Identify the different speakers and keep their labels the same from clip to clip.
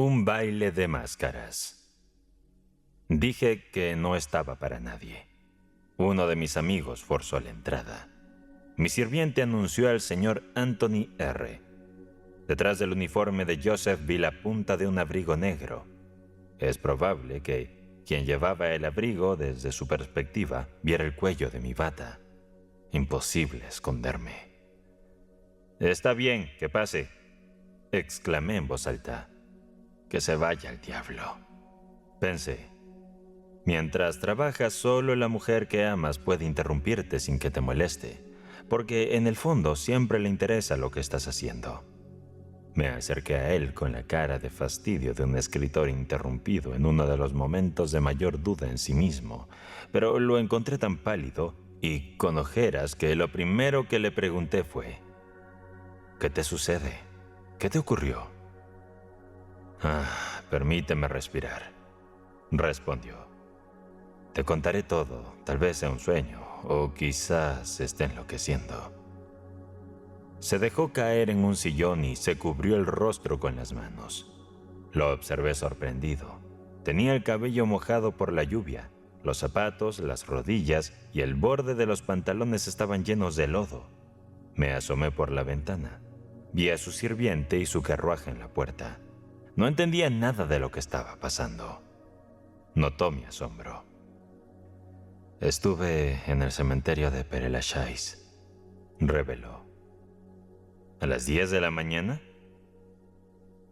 Speaker 1: Un baile de máscaras. Dije que no estaba para nadie. Uno de mis amigos forzó la entrada. Mi sirviente anunció al señor Anthony R. Detrás del uniforme de Joseph vi la punta de un abrigo negro. Es probable que quien llevaba el abrigo, desde su perspectiva, viera el cuello de mi bata. Imposible esconderme. «Está bien, que pase», exclamé en voz alta. «Que se vaya al diablo», pensé. Mientras trabajas, solo la mujer que amas puede interrumpirte sin que te moleste, porque en el fondo siempre le interesa lo que estás haciendo. Me acerqué a él con la cara de fastidio de un escritor interrumpido en uno de los momentos de mayor duda en sí mismo, pero lo encontré tan pálido y con ojeras que lo primero que le pregunté fue: «¿Qué te sucede? ¿Qué te ocurrió?» «Permíteme respirar», respondió. «Te contaré todo, tal vez sea un sueño, o quizás esté enloqueciendo». Se dejó caer en un sillón y se cubrió el rostro con las manos. Lo observé sorprendido. Tenía el cabello mojado por la lluvia, los zapatos, las rodillas y el borde de los pantalones estaban llenos de lodo. Me asomé por la ventana. Vi a su sirviente y su carruaje en la puerta. No entendía nada de lo que estaba pasando. Notó mi asombro. «Estuve en el cementerio de Père Lachaise», reveló. «¿A las 10 de la mañana?»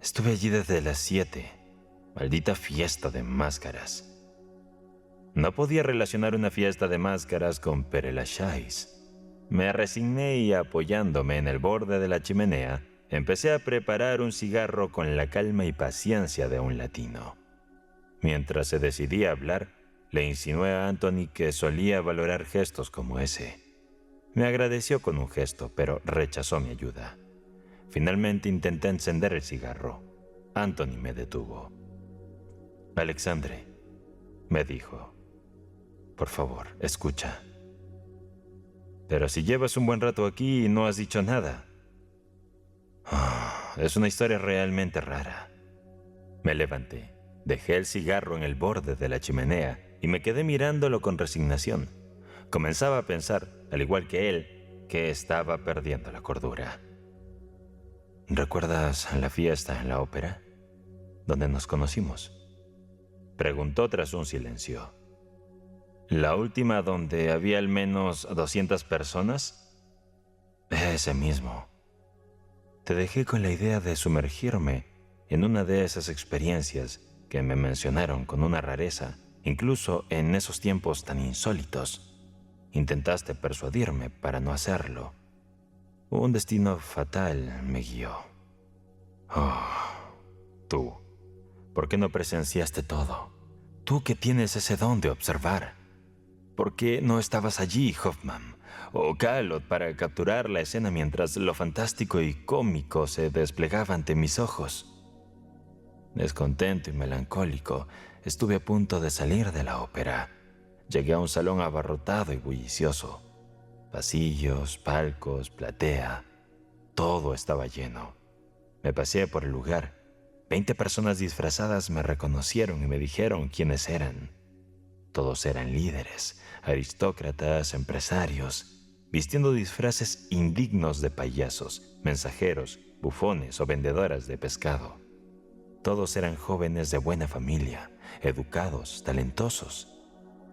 Speaker 1: «Estuve allí desde las 7. Maldita fiesta de máscaras». No podía relacionar una fiesta de máscaras con Père Lachaise. Me resigné y, apoyándome en el borde de la chimenea, empecé a preparar un cigarro con la calma y paciencia de un latino. Mientras se decidía a hablar, le insinué a Anthony que solía valorar gestos como ese. Me agradeció con un gesto, pero rechazó mi ayuda. Finalmente intenté encender el cigarro. Anthony me detuvo. «Alexandre», me dijo, «por favor, escucha». «Pero si llevas un buen rato aquí y no has dicho nada». «Es una historia realmente rara». Me levanté, dejé el cigarro en el borde de la chimenea y me quedé mirándolo con resignación. Comenzaba a pensar, al igual que él, que estaba perdiendo la cordura. «¿Recuerdas la fiesta en la ópera, donde nos conocimos?», preguntó tras un silencio. «¿La última donde había al menos 200 personas?» «Ese mismo. Te dejé con la idea de sumergirme en una de esas experiencias que me mencionaron con una rareza, incluso en esos tiempos tan insólitos. Intentaste persuadirme para no hacerlo. Un destino fatal me guió». Tú, ¿por qué no presenciaste todo? Tú que tienes ese don de observar. ¿Por qué no estabas allí, Hoffman, o Callot, para capturar la escena mientras lo fantástico y cómico se desplegaba ante mis ojos? Descontento y melancólico, estuve a punto de salir de la ópera. Llegué a un salón abarrotado y bullicioso. Pasillos, palcos, platea, todo estaba lleno. Me paseé por el lugar. 20 personas disfrazadas me reconocieron y me dijeron quiénes eran. Todos eran líderes, aristócratas, empresarios, vistiendo disfraces indignos de payasos, mensajeros, bufones o vendedoras de pescado. Todos eran jóvenes de buena familia, educados, talentosos.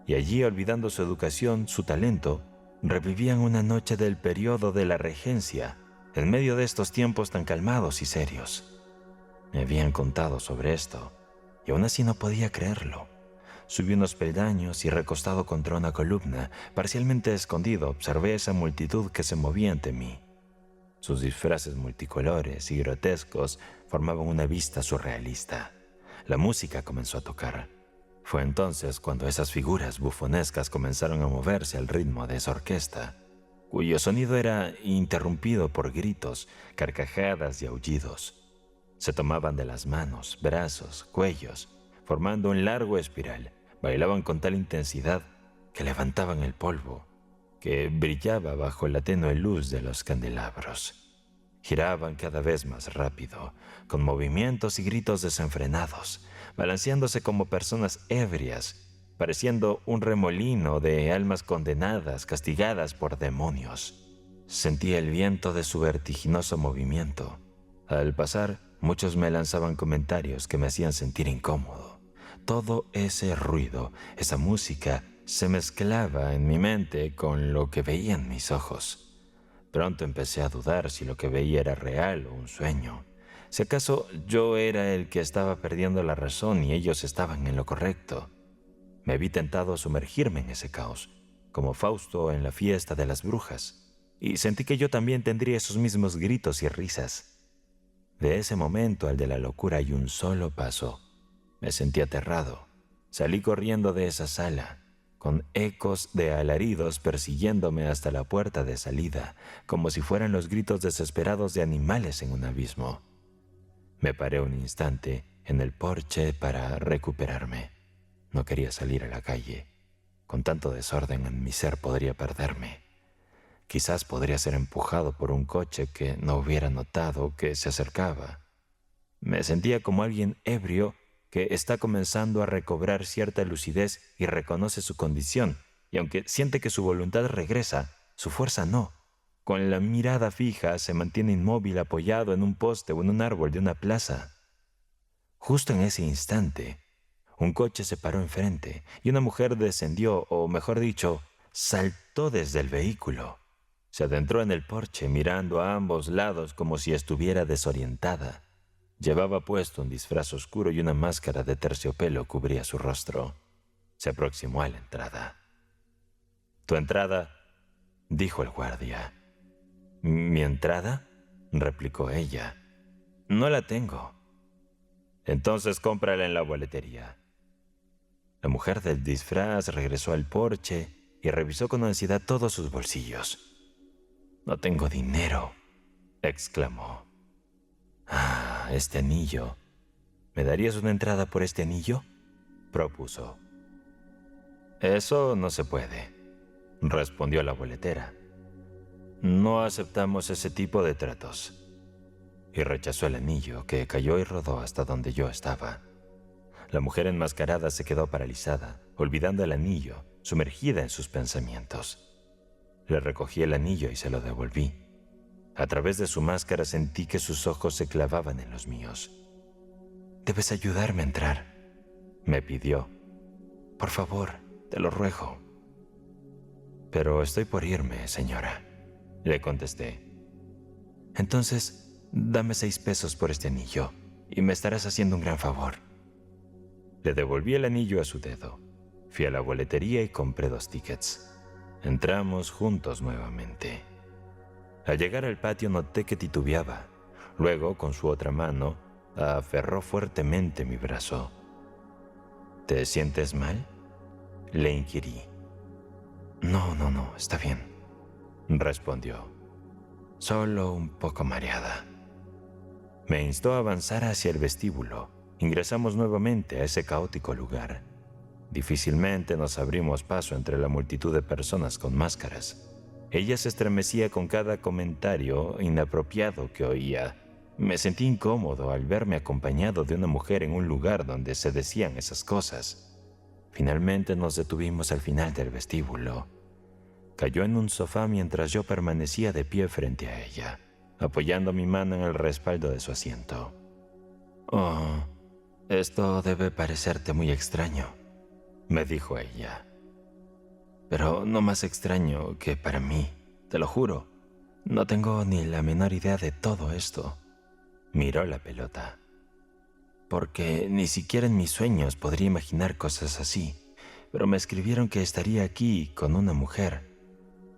Speaker 1: Y allí, olvidando su educación, su talento, revivían una noche del periodo de la regencia, en medio de estos tiempos tan calmados y serios. Me habían contado sobre esto, y aún así no podía creerlo. Subí unos peldaños y, recostado contra una columna, parcialmente escondido, observé esa multitud que se movía ante mí. Sus disfraces multicolores y grotescos formaban una vista surrealista. La música comenzó a tocar. Fue entonces cuando esas figuras bufonescas comenzaron a moverse al ritmo de esa orquesta, cuyo sonido era interrumpido por gritos, carcajadas y aullidos. Se tomaban de las manos, brazos, cuellos, formando un largo espiral. Bailaban con tal intensidad que levantaban el polvo, que brillaba bajo la tenue luz de los candelabros. Giraban cada vez más rápido, con movimientos y gritos desenfrenados, balanceándose como personas ebrias, pareciendo un remolino de almas condenadas, castigadas por demonios. Sentía el viento de su vertiginoso movimiento. Al pasar, muchos me lanzaban comentarios que me hacían sentir incómodo. Todo ese ruido, esa música, se mezclaba en mi mente con lo que veía en mis ojos. Pronto empecé a dudar si lo que veía era real o un sueño. Si acaso yo era el que estaba perdiendo la razón y ellos estaban en lo correcto. Me vi tentado a sumergirme en ese caos, como Fausto en la fiesta de las brujas, y sentí que yo también tendría esos mismos gritos y risas. De ese momento al de la locura hay un solo paso. Me sentí aterrado. Salí corriendo de esa sala, con ecos de alaridos persiguiéndome hasta la puerta de salida, como si fueran los gritos desesperados de animales en un abismo. Me paré un instante en el porche para recuperarme. No quería salir a la calle. Con tanto desorden en mi ser podría perderme. Quizás podría ser empujado por un coche que no hubiera notado que se acercaba. Me sentía como alguien ebrio que está comenzando a recobrar cierta lucidez y reconoce su condición, y aunque siente que su voluntad regresa, su fuerza no. Con la mirada fija se mantiene inmóvil apoyado en un poste o en un árbol de una plaza. Justo en ese instante, un coche se paró enfrente y una mujer descendió, o mejor dicho, saltó desde el vehículo. Se adentró en el porche mirando a ambos lados como si estuviera desorientada. Llevaba puesto un disfraz oscuro y una máscara de terciopelo cubría su rostro. Se aproximó a la entrada. «¿Tu entrada?», dijo el guardia. «¿Mi entrada?», replicó ella. «No la tengo». «Entonces cómprala en la boletería». La mujer del disfraz regresó al porche y revisó con ansiedad todos sus bolsillos. «No tengo dinero», exclamó. «Ah, este anillo. ¿Me darías una entrada por este anillo?», propuso. «Eso no se puede», respondió la boletera. «No aceptamos ese tipo de tratos». Y rechazó el anillo, que cayó y rodó hasta donde yo estaba. La mujer enmascarada se quedó paralizada, olvidando el anillo, sumergida en sus pensamientos. Le recogí el anillo y se lo devolví. A través de su máscara sentí que sus ojos se clavaban en los míos. «Debes ayudarme a entrar», me pidió. «Por favor, te lo ruego». «Pero estoy por irme, señora», le contesté. «Entonces, dame 6 pesos por este anillo y me estarás haciendo un gran favor». Le devolví el anillo a su dedo. Fui a la boletería y compré 2 tickets. Entramos juntos nuevamente. Al llegar al patio noté que titubeaba. Luego, con su otra mano, aferró fuertemente mi brazo. «¿Te sientes mal?», le inquirí. No, está bien», respondió. «Solo un poco mareada». Me instó a avanzar hacia el vestíbulo. Ingresamos nuevamente a ese caótico lugar. Difícilmente nos abrimos paso entre la multitud de personas con máscaras. Ella se estremecía con cada comentario inapropiado que oía. Me sentí incómodo al verme acompañado de una mujer en un lugar donde se decían esas cosas. Finalmente nos detuvimos al final del vestíbulo. Cayó en un sofá mientras yo permanecía de pie frente a ella, apoyando mi mano en el respaldo de su asiento. «Oh, esto debe parecerte muy extraño», me dijo ella. «Pero no más extraño que para mí, te lo juro. No tengo ni la menor idea de todo esto». Miró la pelota. «Porque ni siquiera en mis sueños podría imaginar cosas así, pero me escribieron que estaría aquí con una mujer.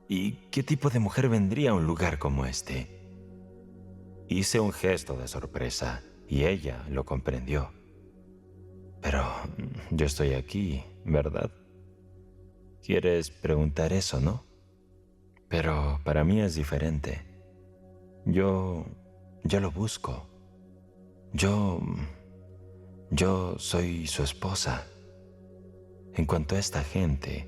Speaker 1: ¿Y qué tipo de mujer vendría a un lugar como este?». Hice un gesto de sorpresa y ella lo comprendió. «Pero yo estoy aquí, ¿verdad? Quieres preguntar eso, ¿no? Pero para mí es diferente. Yo lo busco. Yo soy su esposa. En cuanto a esta gente,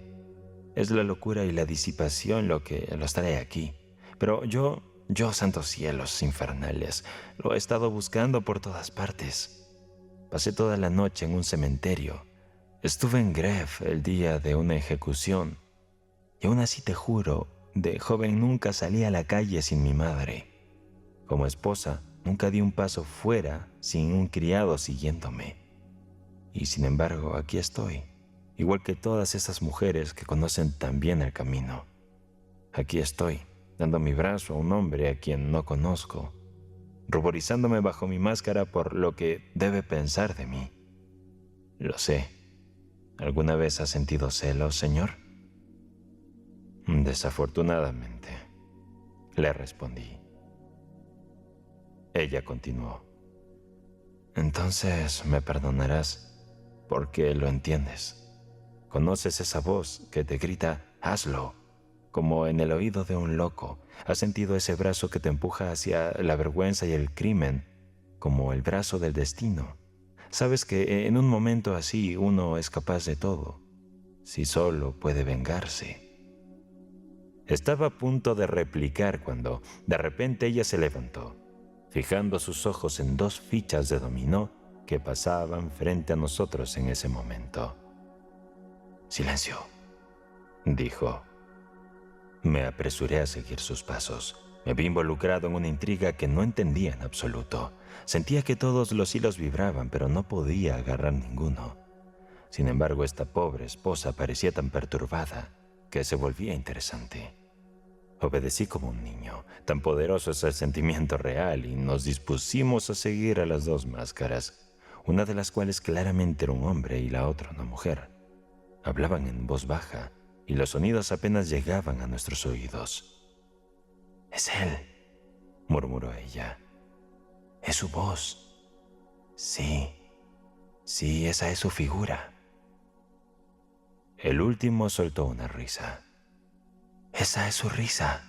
Speaker 1: es la locura y la disipación lo que los trae aquí. Pero yo Yo, santos cielos infernales, lo he estado buscando por todas partes. Pasé toda la noche en un cementerio. Estuve en Greve el día de una ejecución. Y aún así te juro, de joven nunca salí a la calle sin mi madre. Como esposa, nunca di un paso fuera sin un criado siguiéndome. Y sin embargo, aquí estoy, igual que todas esas mujeres que conocen tan bien el camino. Aquí estoy, dando mi brazo a un hombre a quien no conozco, ruborizándome bajo mi máscara por lo que debe pensar de mí. Lo sé. ¿Alguna vez has sentido celos, señor? Desafortunadamente, le respondí. Ella continuó. Entonces me perdonarás porque lo entiendes. Conoces esa voz que te grita, hazlo, como en el oído de un loco. Has sentido ese brazo que te empuja hacia la vergüenza y el crimen, como el brazo del destino. Sabes que en un momento así uno es capaz de todo, si solo puede vengarse. Estaba a punto de replicar cuando, de repente, ella se levantó, fijando sus ojos en 2 fichas de dominó que pasaban frente a nosotros en ese momento. «Silencio», dijo. Me apresuré a seguir sus pasos. Me vi involucrado en una intriga que no entendía en absoluto. Sentía que todos los hilos vibraban, pero no podía agarrar ninguno. Sin embargo, esta pobre esposa parecía tan perturbada que se volvía interesante. Obedecí como un niño. Tan poderoso es el sentimiento real y nos dispusimos a seguir a las 2 máscaras, una de las cuales claramente era un hombre y la otra una mujer. Hablaban en voz baja y los sonidos apenas llegaban a nuestros oídos. «Es él», murmuró ella. «Es su voz. Sí, esa es su figura». El último soltó una risa. «Esa es su risa»,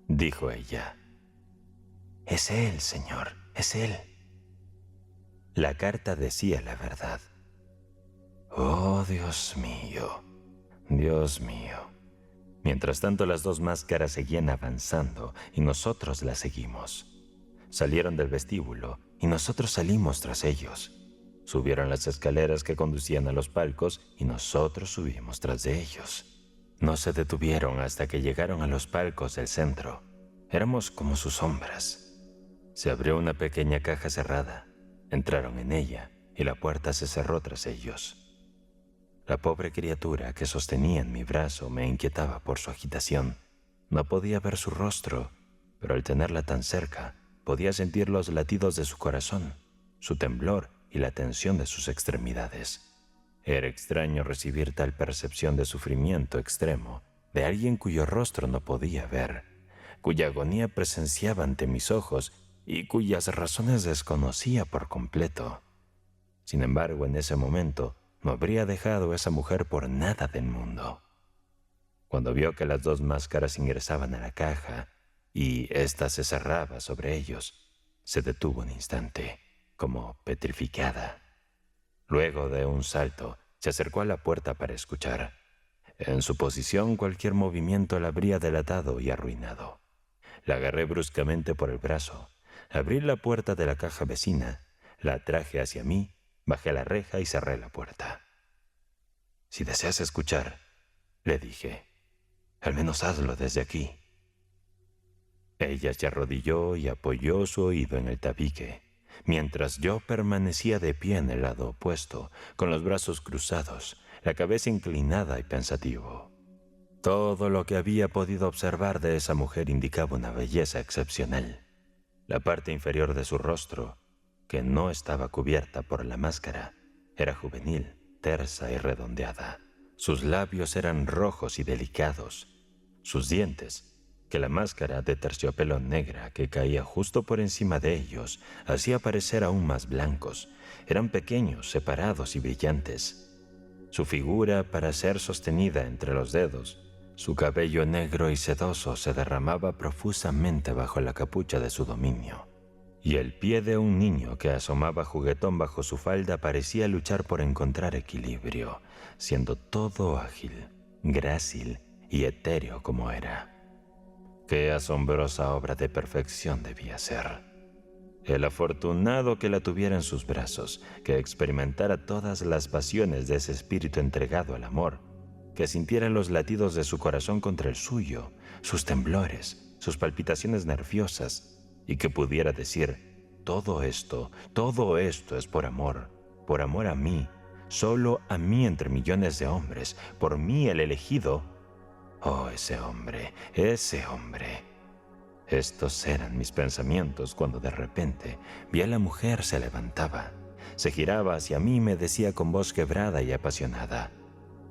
Speaker 1: dijo ella. «Es él, señor, es él». La carta decía la verdad. Oh, Dios mío, Dios mío. Mientras tanto, las 2 máscaras seguían avanzando y nosotros las seguimos. Salieron del vestíbulo y nosotros salimos tras ellos. Subieron las escaleras que conducían a los palcos y nosotros subimos tras de ellos. No se detuvieron hasta que llegaron a los palcos del centro. Éramos como sus sombras. Se abrió una pequeña caja cerrada. Entraron en ella y la puerta se cerró tras ellos. La pobre criatura que sostenía en mi brazo me inquietaba por su agitación. No podía ver su rostro, pero al tenerla tan cerca, podía sentir los latidos de su corazón, su temblor y la tensión de sus extremidades. Era extraño recibir tal percepción de sufrimiento extremo de alguien cuyo rostro no podía ver, cuya agonía presenciaba ante mis ojos y cuyas razones desconocía por completo. Sin embargo, en ese momento, no habría dejado a esa mujer por nada del mundo. Cuando vio que las 2 máscaras ingresaban a la caja y ésta se cerraba sobre ellos, se detuvo un instante, como petrificada. Luego de un salto, se acercó a la puerta para escuchar. En su posición, cualquier movimiento la habría delatado y arruinado. La agarré bruscamente por el brazo, abrí la puerta de la caja vecina, la traje hacia mí, bajé la reja y cerré la puerta. «Si deseas escuchar», le dije, «al menos hazlo desde aquí». Ella se arrodilló y apoyó su oído en el tabique, mientras yo permanecía de pie en el lado opuesto, con los brazos cruzados, la cabeza inclinada y pensativo. Todo lo que había podido observar de esa mujer indicaba una belleza excepcional. La parte inferior de su rostro, que no estaba cubierta por la máscara, era juvenil, tersa y redondeada. Sus labios eran rojos y delicados. Sus dientes, que la máscara de terciopelo negra que caía justo por encima de ellos hacía parecer aún más blancos, eran pequeños, separados y brillantes. Su figura, para ser sostenida entre los dedos, su cabello negro y sedoso se derramaba profusamente bajo la capucha de su dominio, y el pie de un niño que asomaba juguetón bajo su falda parecía luchar por encontrar equilibrio, siendo todo ágil, grácil y etéreo como era. Qué asombrosa obra de perfección debía ser. El afortunado que la tuviera en sus brazos, que experimentara todas las pasiones de ese espíritu entregado al amor, que sintiera los latidos de su corazón contra el suyo, sus temblores, sus palpitaciones nerviosas, y que pudiera decir, todo esto es por amor a mí, solo a mí entre millones de hombres, por mí el elegido. Oh, ese hombre, ese hombre. Estos eran mis pensamientos cuando de repente vi a la mujer se levantaba, se giraba hacia mí y me decía con voz quebrada y apasionada,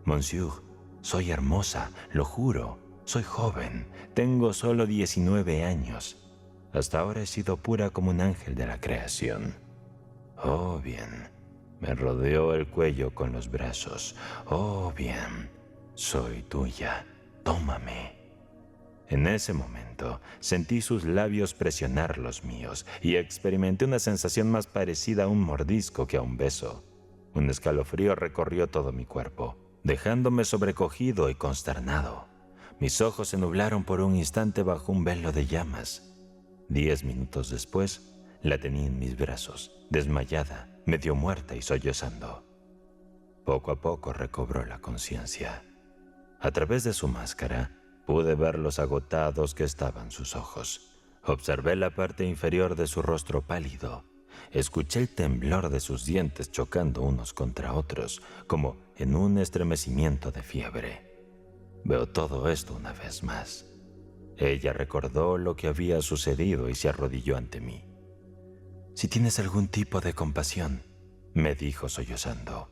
Speaker 1: «Monsieur, soy hermosa, lo juro, soy joven, tengo solo 19 años. Hasta ahora he sido pura como un ángel de la creación». Oh, bien, me rodeó el cuello con los brazos. Oh, bien, soy tuya, tómame. En ese momento sentí sus labios presionar los míos y experimenté una sensación más parecida a un mordisco que a un beso. Un escalofrío recorrió todo mi cuerpo, dejándome sobrecogido y consternado. Mis ojos se nublaron por un instante bajo un velo de llamas. 10 minutos después, la tenía en mis brazos, desmayada, medio muerta y sollozando. Poco a poco recobró la conciencia. A través de su máscara, pude ver los agotados que estaban sus ojos. Observé la parte inferior de su rostro pálido. Escuché el temblor de sus dientes chocando unos contra otros, como en un estremecimiento de fiebre. Veo todo esto una vez más. Ella recordó lo que había sucedido y se arrodilló ante mí. «Si tienes algún tipo de compasión», me dijo sollozando,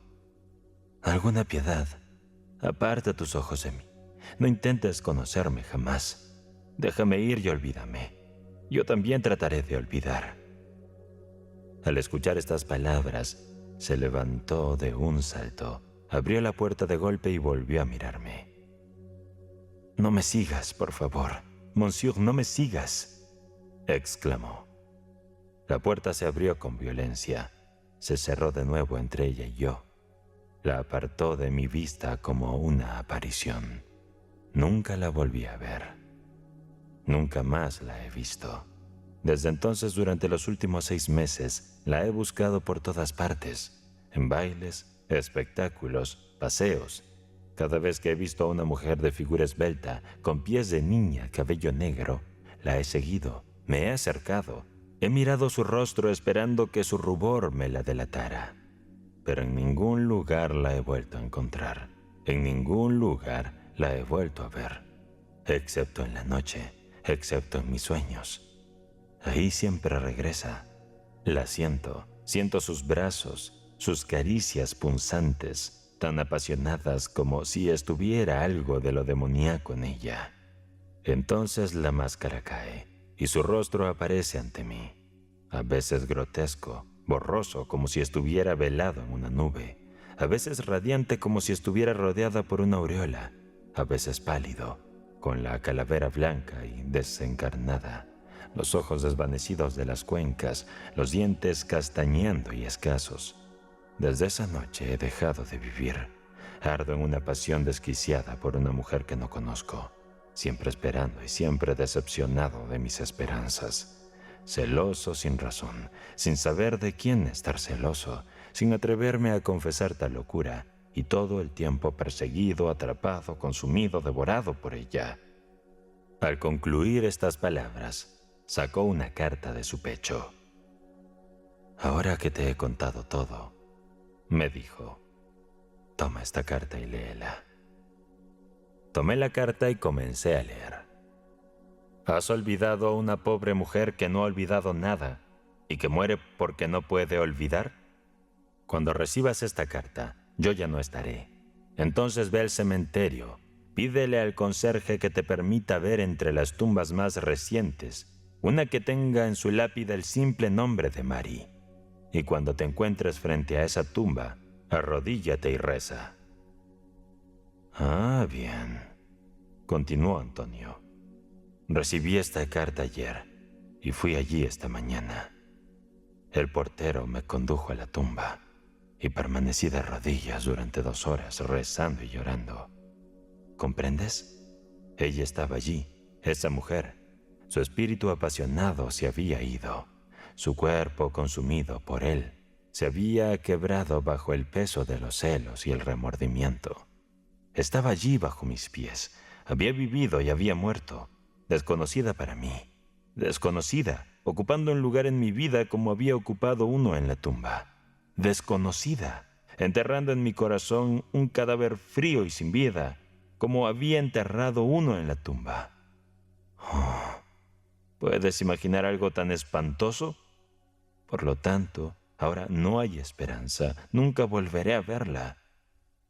Speaker 1: «alguna piedad, aparta tus ojos de mí. No intentes conocerme jamás. Déjame ir y olvídame. Yo también trataré de olvidar». Al escuchar estas palabras, se levantó de un salto, abrió la puerta de golpe y volvió a mirarme. «No me sigas, por favor. Monsieur, no me sigas», exclamó. La puerta se abrió con violencia. Se cerró de nuevo entre ella y yo. La apartó de mi vista como una aparición. Nunca la volví a ver. Nunca más la he visto. Desde entonces, durante los últimos 6 meses, la he buscado por todas partes, en bailes, espectáculos, paseos. Cada vez que he visto a una mujer de figura esbelta, con pies de niña, cabello negro, la he seguido, me he acercado, he mirado su rostro esperando que su rubor me la delatara. Pero en ningún lugar la he vuelto a encontrar, en ningún lugar la he vuelto a ver, excepto en la noche, excepto en mis sueños. Ahí siempre regresa. La siento sus brazos, sus caricias punzantes, tan apasionadas como si estuviera algo de lo demoníaco en ella. Entonces la máscara cae y su rostro aparece ante mí, a veces grotesco, borroso como si estuviera velado en una nube, a veces radiante como si estuviera rodeada por una aureola, a veces pálido, con la calavera blanca y desencarnada, los ojos desvanecidos de las cuencas, los dientes castañeando y escasos. Desde esa noche he dejado de vivir. Ardo en una pasión desquiciada por una mujer que no conozco, siempre esperando y siempre decepcionado de mis esperanzas. Celoso sin razón, sin saber de quién estar celoso, sin atreverme a confesar tal locura, y todo el tiempo perseguido, atrapado, consumido, devorado por ella. Al concluir estas palabras, sacó una carta de su pecho. «Ahora que te he contado todo», me dijo, «toma esta carta y léela». Tomé la carta y comencé a leer. «Has olvidado a una pobre mujer que no ha olvidado nada y que muere porque no puede olvidar. Cuando recibas esta carta, yo ya no estaré. Entonces ve al cementerio, pídele al conserje que te permita ver entre las tumbas más recientes una que tenga en su lápida el simple nombre de Marie. Y cuando te encuentres frente a esa tumba, arrodíllate y reza». «Ah, bien», continuó Antonio. «Recibí esta carta ayer y fui allí esta mañana. El portero me condujo a la tumba y permanecí de rodillas durante 2 horas rezando y llorando. ¿Comprendes? Ella estaba allí, Esa mujer, su espíritu apasionado se había ido. Su cuerpo, consumido por él, se había quebrado bajo el peso de los celos y el remordimiento. Estaba allí bajo mis pies. Había vivido y había muerto, desconocida para mí. Desconocida, ocupando un lugar en mi vida como había ocupado uno en la tumba. Desconocida, enterrando en mi corazón un cadáver frío y sin vida, como había enterrado uno en la tumba. Oh, ¿puedes imaginar algo tan espantoso? Por lo tanto, ahora no hay esperanza. Nunca volveré a verla.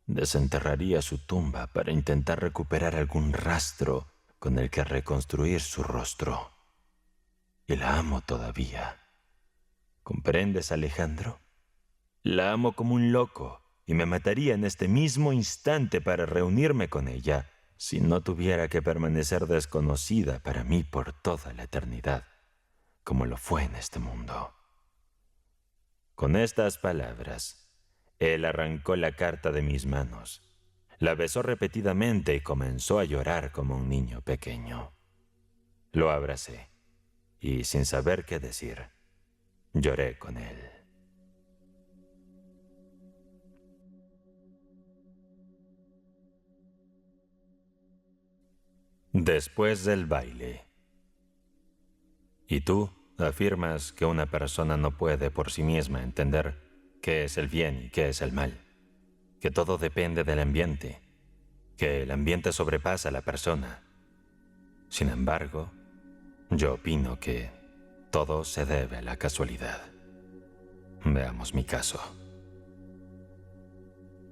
Speaker 1: Desenterraría su tumba para intentar recuperar algún rastro con el que reconstruir su rostro. Y la amo todavía. ¿Comprendes, Alejandro? La amo como un loco y me mataría en este mismo instante para reunirme con ella si no tuviera que permanecer desconocida para mí por toda la eternidad, como lo fue en este mundo. Con estas palabras, él arrancó la carta de mis manos, la besó repetidamente y comenzó a llorar como un niño pequeño. Lo abracé y, sin saber qué decir, lloré con él. Después del baile. ¿Y tú afirmas que una persona no puede por sí misma entender qué es el bien y qué es el mal? Que todo depende del ambiente, que el ambiente sobrepasa a la persona. Sin embargo, yo opino que todo se debe a la casualidad. Veamos mi caso.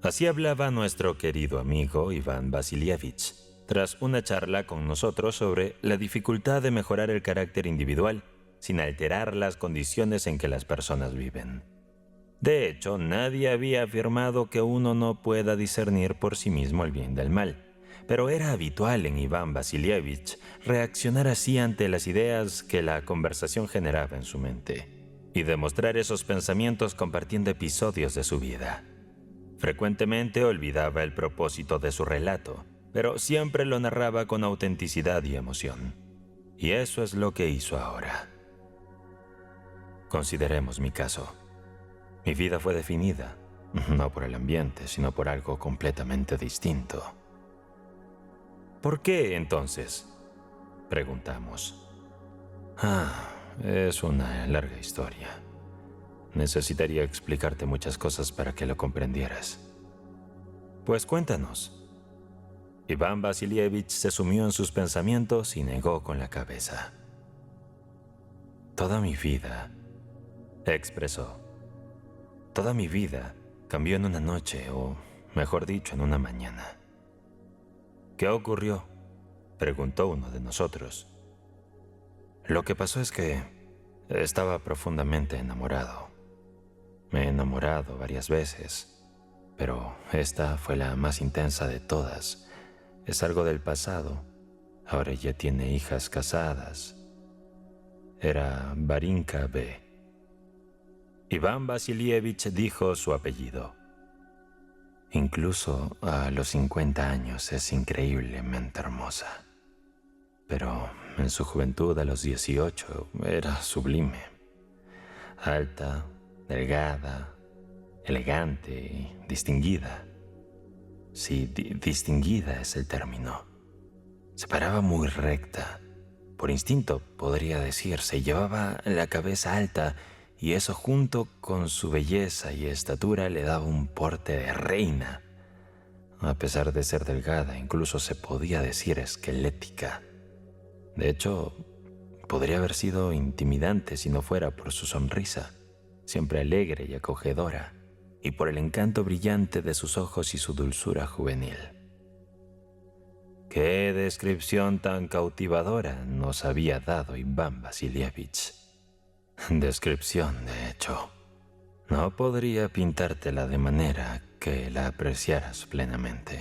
Speaker 1: Así hablaba nuestro querido amigo Iván Vasilievich, tras una charla con nosotros sobre la dificultad de mejorar el carácter individual sin alterar las condiciones en que las personas viven. De hecho, nadie había afirmado que uno no pueda discernir por sí mismo el bien del mal, pero era habitual en Iván Vasilievich reaccionar así ante las ideas que la conversación generaba en su mente y demostrar esos pensamientos compartiendo episodios de su vida. Frecuentemente olvidaba el propósito de su relato, pero siempre lo narraba con autenticidad y emoción. Y eso es lo que hizo ahora. Consideremos mi caso. Mi vida fue definida, no por el ambiente, sino por algo completamente distinto. ¿Por qué, entonces?, preguntamos. Es una larga historia. Necesitaría explicarte muchas cosas para que lo comprendieras. Pues cuéntanos. Iván Vasilievich se sumió en sus pensamientos y negó con la cabeza. Toda mi vida, expresó, toda mi vida cambió en una noche, o mejor dicho, en una mañana. ¿Qué ocurrió?, preguntó uno de nosotros. Lo que pasó es que estaba profundamente enamorado. Me he enamorado varias veces, pero esta fue la más intensa de todas. Es algo del pasado. Ahora ella tiene hijas casadas. Era Varinka B. Iván Vasilievich dijo su apellido. Incluso a los 50 años es increíblemente hermosa. Pero en su juventud, a los 18, era sublime. Alta, delgada, elegante y distinguida. Sí, distinguida es el término. Se paraba muy recta. Por instinto, podría decirse, llevaba la cabeza alta y eso junto con su belleza y estatura le daba un porte de reina. A pesar de ser delgada, incluso se podía decir esquelética. De hecho, podría haber sido intimidante si no fuera por su sonrisa, siempre alegre y acogedora, y por el encanto brillante de sus ojos y su dulzura juvenil. ¡Qué descripción tan cautivadora nos había dado Iván Vasilievich! Descripción, de hecho. No podría pintártela de manera que la apreciaras plenamente.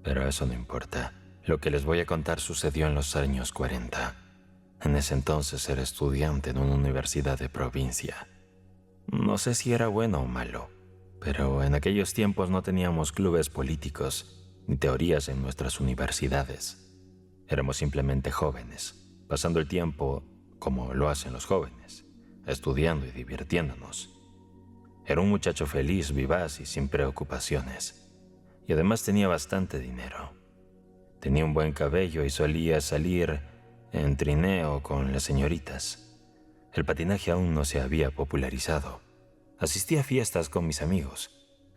Speaker 1: Pero eso no importa. Lo que les voy a contar sucedió en los años 40. En ese entonces era estudiante en una universidad de provincia. No sé si era bueno o malo, pero en aquellos tiempos no teníamos clubes políticos ni teorías en nuestras universidades. Éramos simplemente jóvenes, pasando el tiempo como lo hacen los jóvenes, estudiando y divirtiéndonos. Era un muchacho feliz, vivaz y sin preocupaciones. Y además tenía bastante dinero. Tenía un buen cabello y solía salir en trineo con las señoritas. El patinaje aún no se había popularizado. Asistía a fiestas con mis amigos.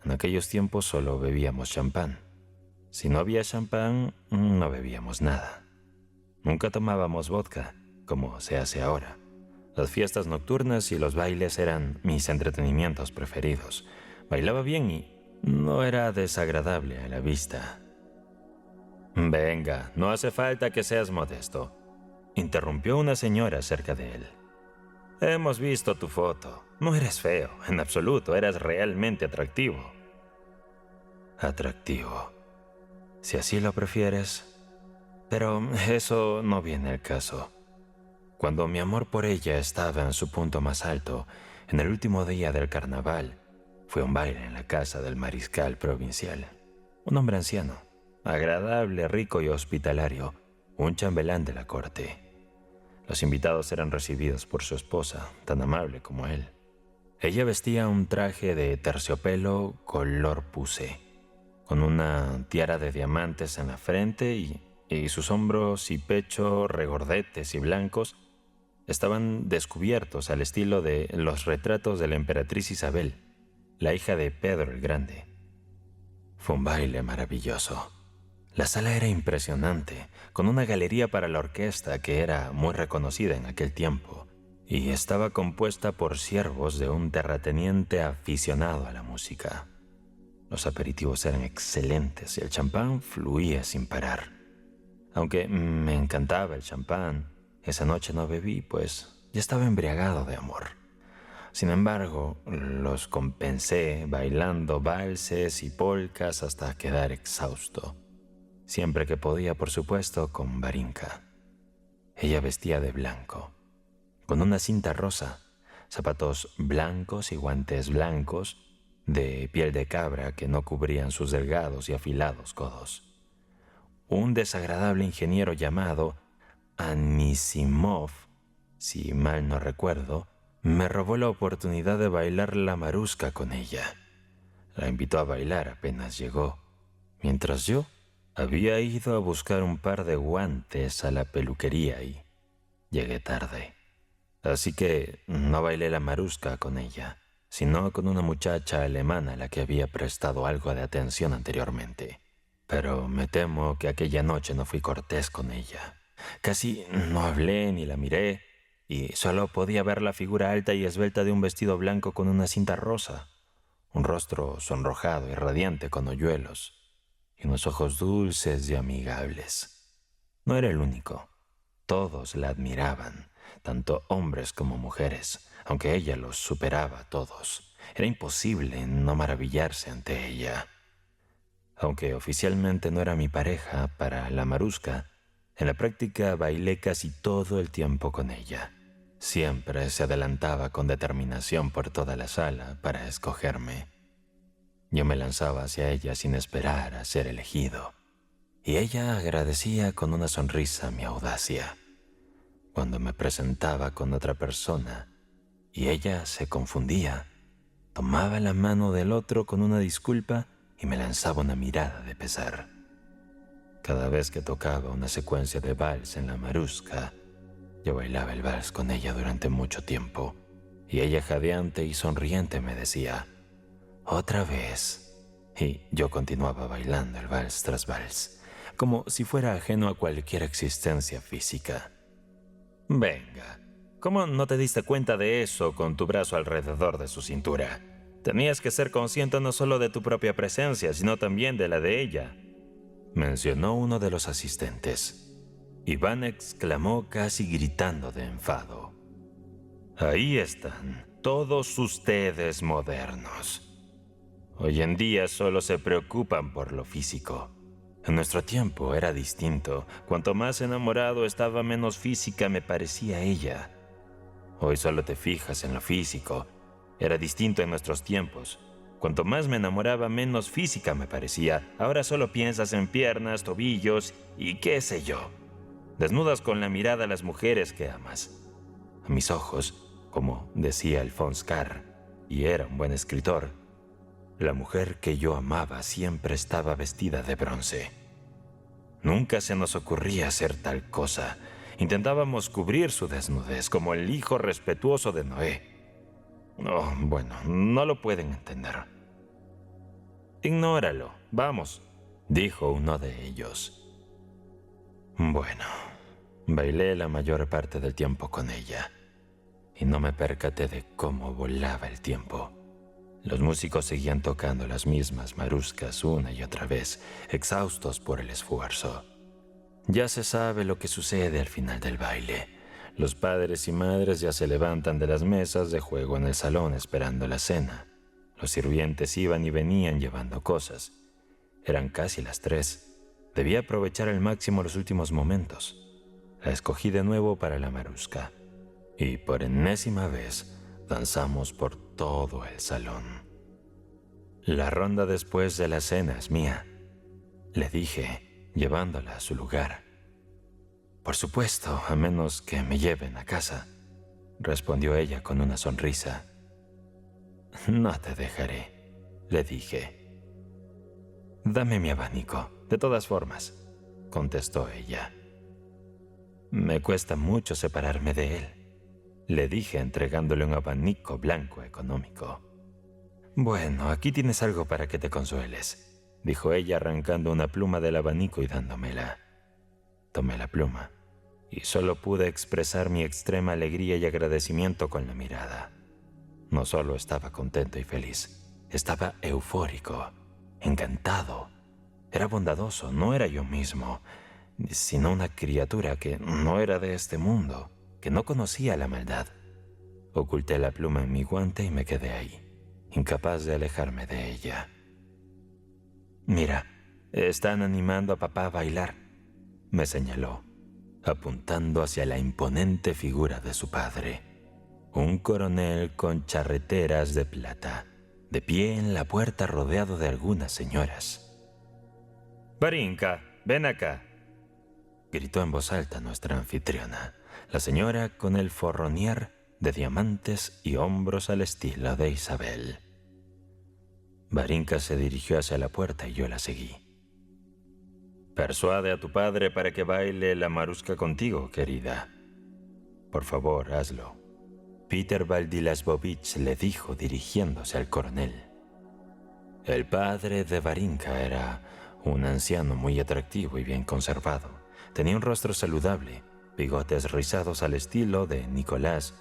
Speaker 1: En aquellos tiempos solo bebíamos champán. Si no había champán, no bebíamos nada. Nunca tomábamos vodka, como se hace ahora. Las fiestas nocturnas y los bailes eran mis entretenimientos preferidos. Bailaba bien y no era desagradable a la vista. «Venga, no hace falta que seas modesto», interrumpió una señora cerca de él. «Hemos visto tu foto. No eres feo, en absoluto, eras realmente atractivo». «Atractivo, si así lo prefieres. Pero eso no viene al caso. Cuando mi amor por ella estaba en su punto más alto, en el último día del carnaval, fue a un baile en la casa del mariscal provincial. Un hombre anciano, agradable, rico y hospitalario, un chambelán de la corte. Los invitados eran recibidos por su esposa, tan amable como él. Ella vestía un traje de terciopelo color puce, con una tiara de diamantes en la frente y sus hombros y pecho, regordetes y blancos, estaban descubiertos al estilo de los retratos de la emperatriz Isabel, la hija de Pedro el Grande. Fue un baile maravilloso. La sala era impresionante, con una galería para la orquesta que era muy reconocida en aquel tiempo, y estaba compuesta por siervos de un terrateniente aficionado a la música. Los aperitivos eran excelentes y el champán fluía sin parar. Aunque me encantaba el champán, esa noche no bebí, pues ya estaba embriagado de amor. Sin embargo, los compensé bailando valses y polcas hasta quedar exhausto. Siempre que podía, por supuesto, con Varinka. Ella vestía de blanco, con una cinta rosa, zapatos blancos y guantes blancos de piel de cabra que no cubrían sus delgados y afilados codos. Un desagradable ingeniero llamado Anisimov, si mal no recuerdo, me robó la oportunidad de bailar la maruska con ella. La invitó a bailar apenas llegó, mientras yo había ido a buscar un par de guantes a la peluquería y llegué tarde. Así que no bailé la maruska con ella, sino con una muchacha alemana a la que había prestado algo de atención anteriormente. Pero me temo que aquella noche no fui cortés con ella. Casi no hablé ni la miré, y solo podía ver la figura alta y esbelta de un vestido blanco con una cinta rosa, un rostro sonrojado y radiante con hoyuelos, y unos ojos dulces y amigables. No era el único. Todos la admiraban, tanto hombres como mujeres, aunque ella los superaba a todos. Era imposible no maravillarse ante ella. Aunque oficialmente no era mi pareja para la maruska, en la práctica bailé casi todo el tiempo con ella. Siempre se adelantaba con determinación por toda la sala para escogerme. Yo me lanzaba hacia ella sin esperar a ser elegido, y ella agradecía con una sonrisa mi audacia. Cuando me presentaba con otra persona y ella se confundía, tomaba la mano del otro con una disculpa y me lanzaba una mirada de pesar. Cada vez que tocaba una secuencia de vals en la maruska, yo bailaba el vals con ella durante mucho tiempo, y ella jadeante y sonriente me decía, «Otra vez», y yo continuaba bailando el vals tras vals, como si fuera ajeno a cualquier existencia física. «Venga, ¿cómo no te diste cuenta de eso con tu brazo alrededor de su cintura? Tenías que ser consciente no solo de tu propia presencia, sino también de la de ella», mencionó uno de los asistentes. Iván exclamó casi gritando de enfado. «Ahí están, todos ustedes modernos. Hoy en día solo se preocupan por lo físico. En nuestro tiempo era distinto. Cuanto más enamorado estaba, menos física me parecía ella. Hoy solo te fijas en lo físico. Era distinto en nuestros tiempos. Cuanto más me enamoraba, menos física me parecía. Ahora solo piensas en piernas, tobillos y qué sé yo. Desnudas con la mirada a las mujeres que amas. A mis ojos, como decía Alphonse Karr, y era un buen escritor, la mujer que yo amaba siempre estaba vestida de bronce. Nunca se nos ocurría hacer tal cosa. Intentábamos cubrir su desnudez como el hijo respetuoso de Noé. Oh, bueno, no lo pueden entender. Ignóralo, vamos, dijo uno de ellos. Bueno, bailé la mayor parte del tiempo con ella y no me percaté de cómo volaba el tiempo. Los músicos seguían tocando las mismas maruscas una y otra vez, exhaustos por el esfuerzo. Ya se sabe lo que sucede al final del baile. Los padres y madres ya se levantan de las mesas de juego en el salón esperando la cena. Los sirvientes iban y venían llevando cosas. Eran casi las 3. Debía aprovechar al máximo los últimos momentos. La escogí de nuevo para la marusca. Y por enésima vez danzamos por todo el salón. La ronda después de la cena es mía, le dije, llevándola a su lugar. Por supuesto, a menos que me lleven a casa, respondió ella con una sonrisa. No te dejaré, le dije. Dame mi abanico, de todas formas, contestó ella. Me cuesta mucho separarme de él, le dije entregándole un abanico blanco económico. Bueno, aquí tienes algo para que te consueles, dijo ella arrancando una pluma del abanico y dándomela. Tomé la pluma y solo pude expresar mi extrema alegría y agradecimiento con la mirada. No solo estaba contento y feliz, estaba eufórico, encantado. Era bondadoso, no era yo mismo, sino una criatura que no era de este mundo, que no conocía la maldad. Oculté la pluma en mi guante y me quedé ahí, incapaz de alejarme de ella. Mira, están animando a papá a bailar, me señaló, apuntando hacia la imponente figura de su padre. Un coronel con charreteras de plata, de pie en la puerta rodeado de algunas señoras. «Varinka, ven acá», gritó en voz alta nuestra anfitriona, la señora con el forronier de diamantes y hombros al estilo de Isabel. Varinka se dirigió hacia la puerta y yo la seguí. «Persuade a tu padre para que baile la marusca contigo, querida. Por favor, hazlo», Peter Valdilasbovich le dijo dirigiéndose al coronel. El padre de Varinka era un anciano muy atractivo y bien conservado. Tenía un rostro saludable, bigotes rizados al estilo de Nicolás,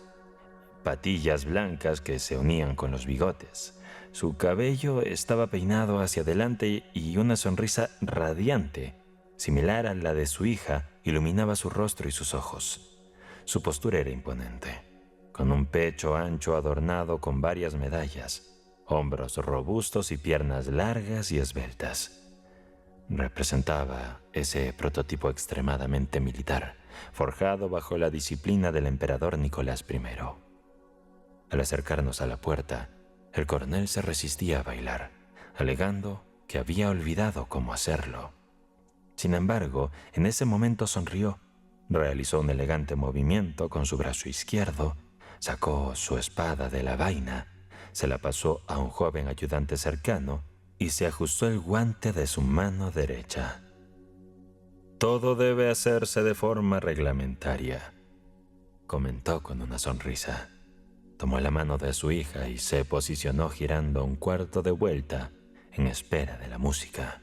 Speaker 1: patillas blancas que se unían con los bigotes. Su cabello estaba peinado hacia adelante y una sonrisa radiante, similar a la de su hija, iluminaba su rostro y sus ojos. Su postura era imponente, con un pecho ancho adornado con varias medallas, hombros robustos y piernas largas y esbeltas. Representaba ese prototipo extremadamente militar, forjado bajo la disciplina del emperador Nicolás I. Al acercarnos a la puerta, el coronel se resistía a bailar, alegando que había olvidado cómo hacerlo. Sin embargo, en ese momento sonrió, realizó un elegante movimiento con su brazo izquierdo, sacó su espada de la vaina, se la pasó a un joven ayudante cercano y se ajustó el guante de su mano derecha. «Todo debe hacerse de forma reglamentaria», comentó con una sonrisa. Tomó la mano de su hija y se posicionó girando un cuarto de vuelta en espera de la música.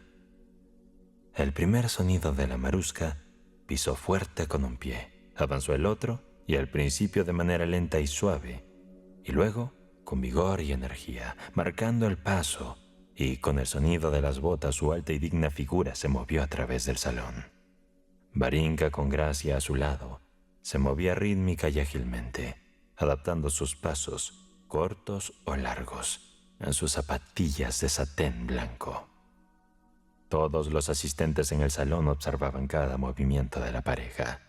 Speaker 1: El primer sonido de la marusca pisó fuerte con un pie, avanzó el otro y al principio de manera lenta y suave, y luego con vigor y energía, marcando el paso, y con el sonido de las botas su alta y digna figura se movió a través del salón. Varinka, con gracia a su lado, se movía rítmica y ágilmente, adaptando sus pasos, cortos o largos, en sus zapatillas de satén blanco. Todos los asistentes en el salón observaban cada movimiento de la pareja.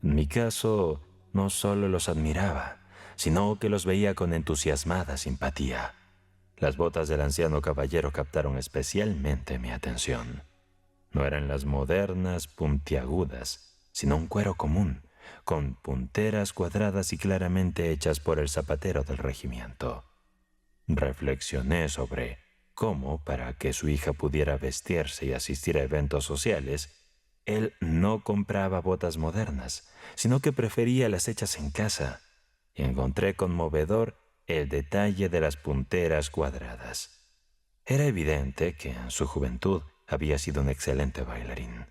Speaker 1: En mi caso, no solo los admiraba, sino que los veía con entusiasmada simpatía. Las botas del anciano caballero captaron especialmente mi atención. No eran las modernas puntiagudas, sino un cuero común, con punteras cuadradas y claramente hechas por el zapatero del regimiento. Reflexioné sobre cómo, para que su hija pudiera vestirse y asistir a eventos sociales, él no compraba botas modernas, sino que prefería las hechas en casa, y encontré conmovedor el detalle de las punteras cuadradas. Era evidente que en su juventud había sido un excelente bailarín,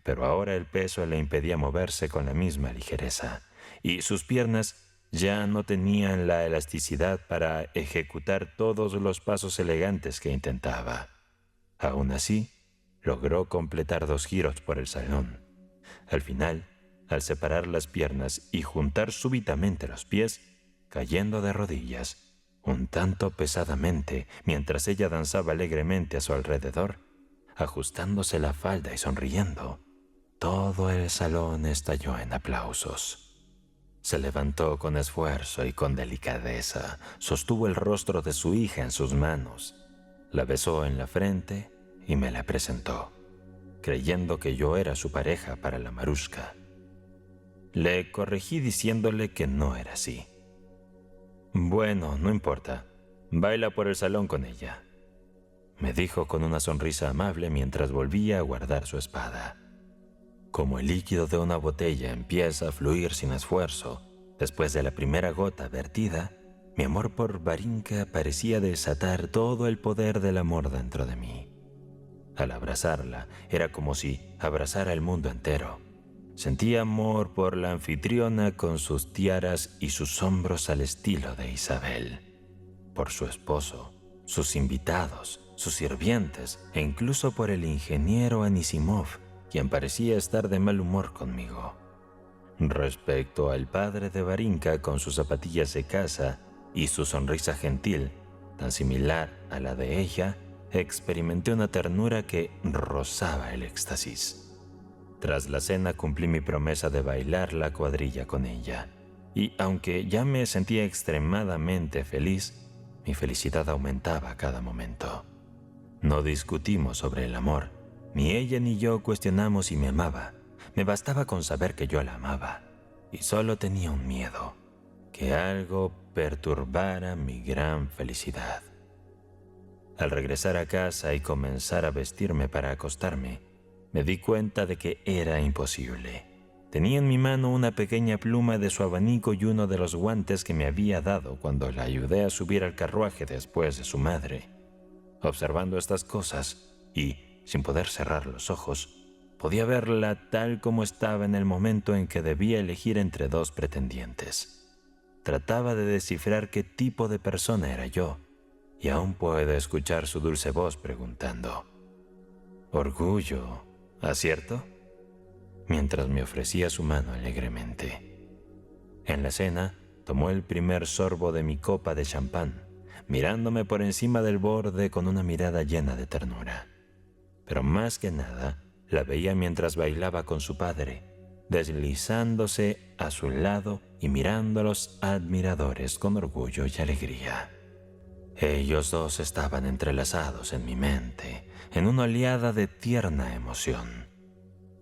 Speaker 1: pero ahora el peso le impedía moverse con la misma ligereza, y sus piernas ya no tenían la elasticidad para ejecutar todos los pasos elegantes que intentaba. Aún así, logró completar 2 giros por el salón. Al final, al separar las piernas y juntar súbitamente los pies, cayendo de rodillas, un tanto pesadamente, mientras ella danzaba alegremente a su alrededor, ajustándose la falda y sonriendo, todo el salón estalló en aplausos. Se levantó con esfuerzo y con delicadeza, sostuvo el rostro de su hija en sus manos, la besó en la frente y me la presentó, creyendo que yo era su pareja para la marushka. Le corregí diciéndole que no era así. «Bueno, no importa. Baila por el salón con ella», me dijo con una sonrisa amable mientras volvía a guardar su espada. Como el líquido de una botella empieza a fluir sin esfuerzo, después de la primera gota vertida, mi amor por Varinka parecía desatar todo el poder del amor dentro de mí. Al abrazarla, era como si abrazara el mundo entero. Sentí amor por la anfitriona con sus tiaras y sus hombros al estilo de Isabel, por su esposo, sus invitados, sus sirvientes e incluso por el ingeniero Anisimov, quien parecía estar de mal humor conmigo. Respecto al padre de Varinka con sus zapatillas de casa y su sonrisa gentil, tan similar a la de ella, experimenté una ternura que rozaba el éxtasis. Tras la cena cumplí mi promesa de bailar la cuadrilla con ella, y aunque ya me sentía extremadamente feliz, mi felicidad aumentaba a cada momento. No discutimos sobre el amor, ni ella ni yo cuestionamos si me amaba. Me bastaba con saber que yo la amaba, y solo tenía un miedo, que algo perturbara mi gran felicidad. Al regresar a casa y comenzar a vestirme para acostarme, me di cuenta de que era imposible. Tenía en mi mano una pequeña pluma de su abanico y uno de los guantes que me había dado cuando la ayudé a subir al carruaje después de su madre. Observando estas cosas y, sin poder cerrar los ojos, podía verla tal como estaba en el momento en que debía elegir entre 2 pretendientes. Trataba de descifrar qué tipo de persona era yo, y aún puedo escuchar su dulce voz preguntando: «Orgullo, ¿acierto?», mientras me ofrecía su mano alegremente. En la cena, tomó el primer sorbo de mi copa de champán, mirándome por encima del borde con una mirada llena de ternura. Pero más que nada, la veía mientras bailaba con su padre, deslizándose a su lado y mirando a los admiradores con orgullo y alegría. Ellos 2 estaban entrelazados en mi mente, en una oleada de tierna emoción.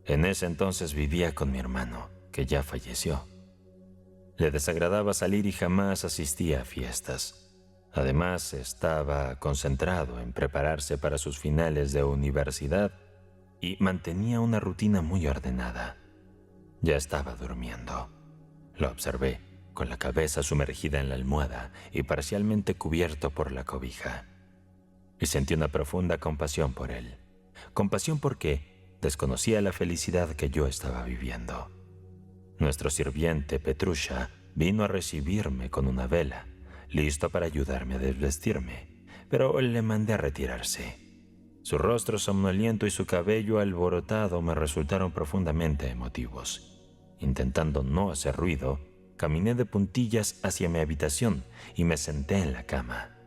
Speaker 1: En ese entonces vivía con mi hermano, que ya falleció. Le desagradaba salir y jamás asistía a fiestas. Además, estaba concentrado en prepararse para sus finales de universidad y mantenía una rutina muy ordenada. Ya estaba durmiendo. Lo observé, con la cabeza sumergida en la almohada y parcialmente cubierto por la cobija. Y sentí una profunda compasión por él. Compasión porque desconocía la felicidad que yo estaba viviendo. Nuestro sirviente Petrusha vino a recibirme con una vela, listo para ayudarme a desvestirme, pero le mandé a retirarse. Su rostro somnoliento y su cabello alborotado me resultaron profundamente emotivos. Intentando no hacer ruido, caminé de puntillas hacia mi habitación y me senté en la cama.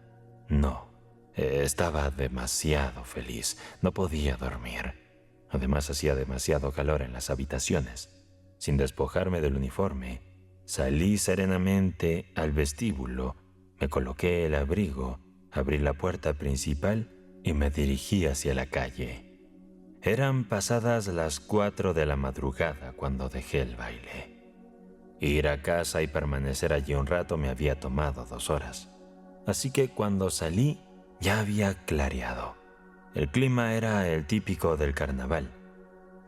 Speaker 1: No, estaba demasiado feliz, no podía dormir. Además, hacía demasiado calor en las habitaciones. Sin despojarme del uniforme, salí serenamente al vestíbulo, me coloqué el abrigo, abrí la puerta principal y me dirigí hacia la calle. Eran pasadas las 4 de la madrugada cuando dejé el baile. Ir a casa y permanecer allí un rato me había tomado 2 horas. Así que cuando salí ya había clareado. El clima era el típico del carnaval.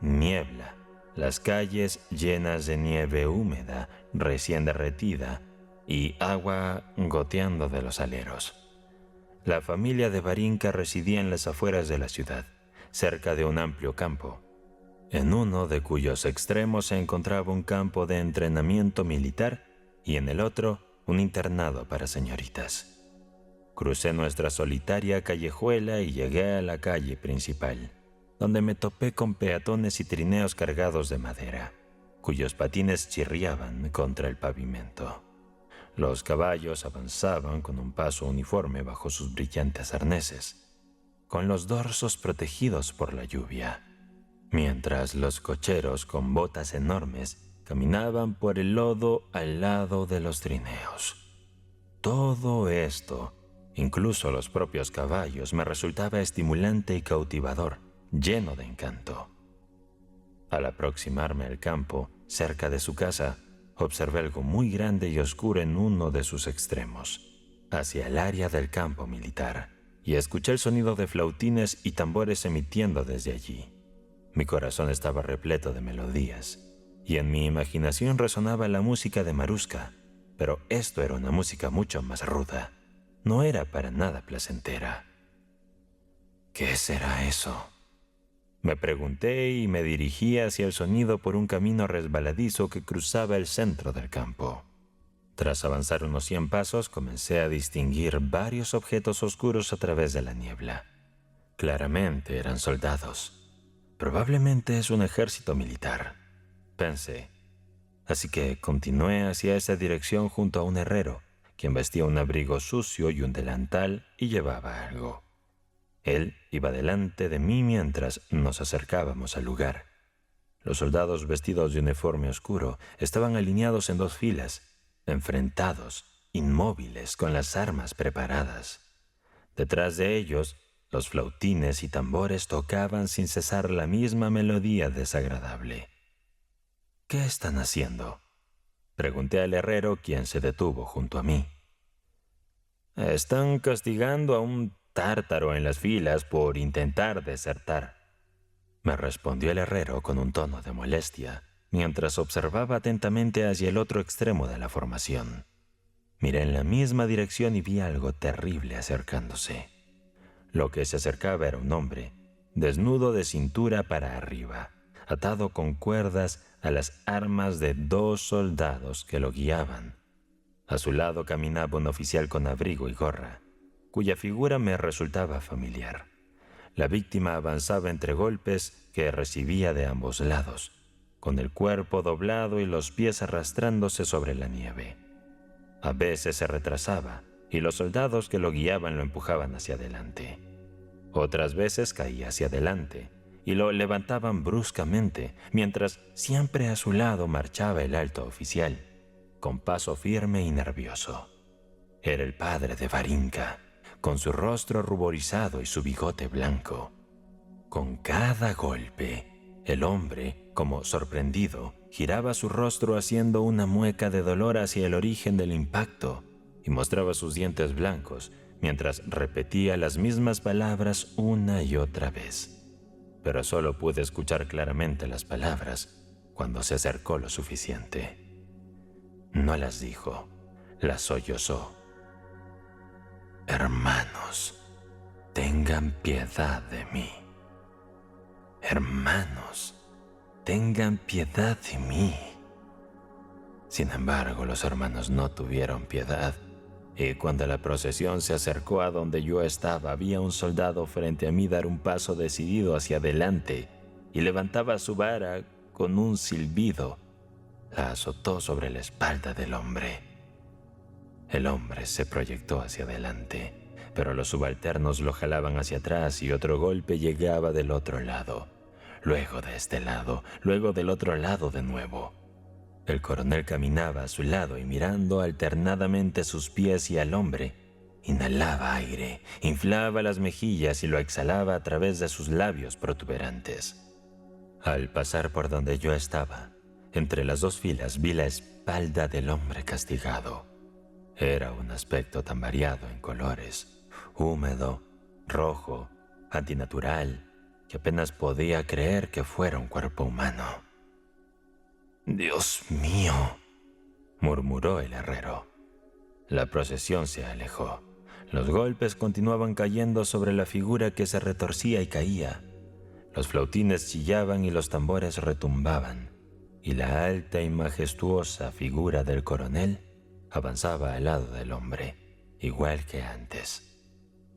Speaker 1: Niebla, las calles llenas de nieve húmeda, recién derretida, y agua goteando de los aleros. La familia de Varinka residía en las afueras de la ciudad, cerca de un amplio campo, en uno de cuyos extremos se encontraba un campo de entrenamiento militar y en el otro un internado para señoritas. Crucé nuestra solitaria callejuela y llegué a la calle principal, donde me topé con peatones y trineos cargados de madera, cuyos patines chirriaban contra el pavimento. Los caballos avanzaban con un paso uniforme bajo sus brillantes arneses, con los dorsos protegidos por la lluvia, mientras los cocheros con botas enormes caminaban por el lodo al lado de los trineos. Todo esto, incluso los propios caballos, me resultaba estimulante y cautivador, lleno de encanto. Al aproximarme al campo, cerca de su casa, observé algo muy grande y oscuro en uno de sus extremos, hacia el área del campo militar, y escuché el sonido de flautines y tambores emitiendo desde allí. Mi corazón estaba repleto de melodías, y en mi imaginación resonaba la música de Maruska, pero esto era una música mucho más ruda. No era para nada placentera. ¿Qué será eso?, me pregunté y me dirigí hacia el sonido por un camino resbaladizo que cruzaba el centro del campo. Tras avanzar unos 100 pasos, comencé a distinguir varios objetos oscuros a través de la niebla. Claramente eran soldados. Probablemente es un ejército militar, pensé. Así que continué hacia esa dirección junto a un herrero, quien vestía un abrigo sucio y un delantal y llevaba algo. Él iba delante de mí mientras nos acercábamos al lugar. Los soldados vestidos de uniforme oscuro estaban alineados en 2 filas, enfrentados, inmóviles, con las armas preparadas. Detrás de ellos, los flautines y tambores tocaban sin cesar la misma melodía desagradable. ¿Qué están haciendo?, pregunté al herrero, quien se detuvo junto a mí. Están castigando a un tártaro en las filas por intentar desertar, me respondió el herrero con un tono de molestia, mientras observaba atentamente hacia el otro extremo de la formación. Miré en la misma dirección y vi algo terrible acercándose. Lo que se acercaba era un hombre, desnudo de cintura para arriba, atado con cuerdas a las armas de 2 soldados que lo guiaban. A su lado caminaba un oficial con abrigo y gorra, cuya figura me resultaba familiar. La víctima avanzaba entre golpes que recibía de ambos lados, con el cuerpo doblado y los pies arrastrándose sobre la nieve. A veces se retrasaba y los soldados que lo guiaban lo empujaban hacia adelante. Otras veces caía hacia adelante y lo levantaban bruscamente, mientras siempre a su lado marchaba el alto oficial, con paso firme y nervioso. Era el padre de Varinka, con su rostro ruborizado y su bigote blanco. Con cada golpe, el hombre, como sorprendido, giraba su rostro haciendo una mueca de dolor hacia el origen del impacto y mostraba sus dientes blancos mientras repetía las mismas palabras una y otra vez. Pero solo pude escuchar claramente las palabras cuando se acercó lo suficiente. No las dijo, las sollozó. Hermanos, tengan piedad de mí. Hermanos, tengan piedad de mí. Sin embargo, los hermanos no tuvieron piedad, y cuando la procesión se acercó a donde yo estaba, había un soldado frente a mí dar un paso decidido hacia adelante y levantaba su vara con un silbido. La azotó sobre la espalda del hombre. El hombre se proyectó hacia adelante, pero los subalternos lo jalaban hacia atrás y otro golpe llegaba del otro lado, luego de este lado, luego del otro lado de nuevo. El coronel caminaba a su lado y mirando alternadamente sus pies y al hombre, Inhalaba aire, inflaba las mejillas y lo exhalaba a través de sus labios protuberantes. Al pasar por donde yo estaba, entre las dos filas vi la espalda del hombre castigado. Era un aspecto tan variado en colores, húmedo, rojo, antinatural, que apenas podía creer que fuera un cuerpo humano. «Dios mío», murmuró el herrero. La procesión se alejó. Los golpes continuaban cayendo sobre la figura que se retorcía y caía. Los flautines chillaban y los tambores retumbaban, y la alta y majestuosa figura del coronel avanzaba al lado del hombre, igual que antes.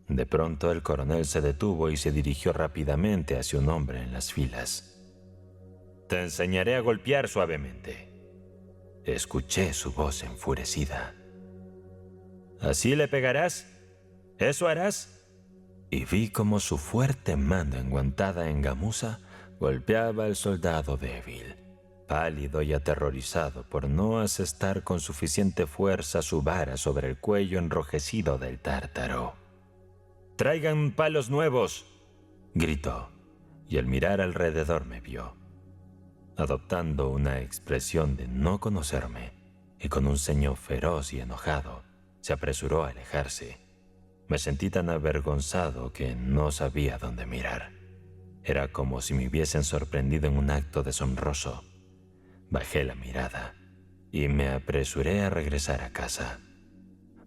Speaker 1: De pronto el coronel se detuvo y se dirigió rápidamente hacia un hombre en las filas. «Te enseñaré a golpear suavemente», escuché su voz enfurecida. «¿Así le pegarás? ¿Eso harás?» Y vi cómo su fuerte mano enguantada en gamuza golpeaba al soldado débil, pálido y aterrorizado por no asestar con suficiente fuerza su vara sobre el cuello enrojecido del tártaro. «¡Traigan palos nuevos!», gritó, y al mirar alrededor me vio. Adoptando una expresión de no conocerme y con un ceño feroz y enojado, se apresuró a alejarse. Me sentí tan avergonzado que no sabía dónde mirar. Era como si me hubiesen sorprendido en un acto deshonroso. Bajé la mirada y me apresuré a regresar a casa.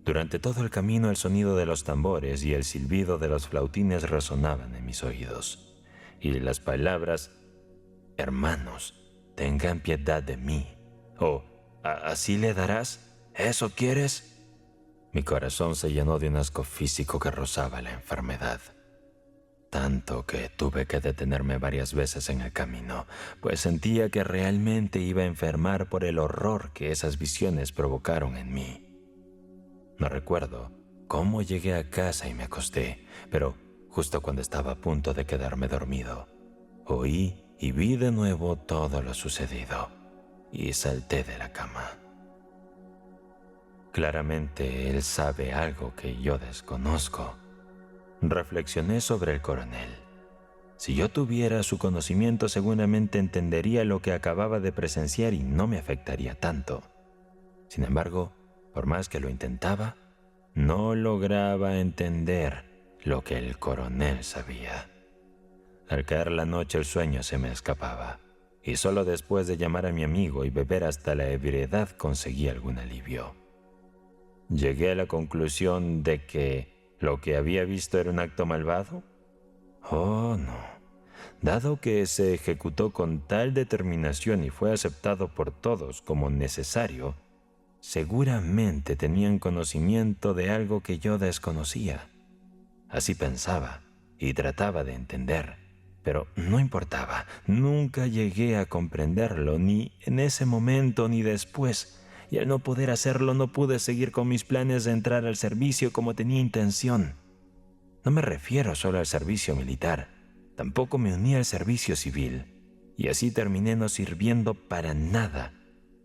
Speaker 1: Durante todo el camino el sonido de los tambores y el silbido de los flautines resonaban en mis oídos, y las palabras «Hermanos, tengan piedad de mí» o «¿Así le darás? ¿Eso quieres?». Mi corazón se llenó de un asco físico que rozaba la enfermedad. Tanto que tuve que detenerme varias veces en el camino, pues sentía que realmente iba a enfermar por el horror que esas visiones provocaron en mí. No recuerdo cómo llegué a casa y me acosté, pero justo cuando estaba a punto de quedarme dormido, oí y vi de nuevo todo lo sucedido y salté de la cama. Claramente él sabe algo que yo desconozco. Reflexioné sobre el coronel. Si yo tuviera su conocimiento, seguramente entendería lo que acababa de presenciar y no me afectaría tanto. Sin embargo, por más que lo intentaba, no lograba entender lo que el coronel sabía. Al caer la noche el sueño se me escapaba, y solo después de llamar a mi amigo y beber hasta la ebriedad conseguí algún alivio. Llegué a la conclusión de que lo que había visto era un acto malvado. Oh, no. Dado que se ejecutó con tal determinación y fue aceptado por todos como necesario, seguramente tenían conocimiento de algo que yo desconocía. Así pensaba y trataba de entender, pero no importaba. Nunca llegué a comprenderlo, ni en ese momento ni después. Y al no poder hacerlo, no pude seguir con mis planes de entrar al servicio como tenía intención. No me refiero solo al servicio militar, tampoco me uní al servicio civil, y así terminé no sirviendo para nada,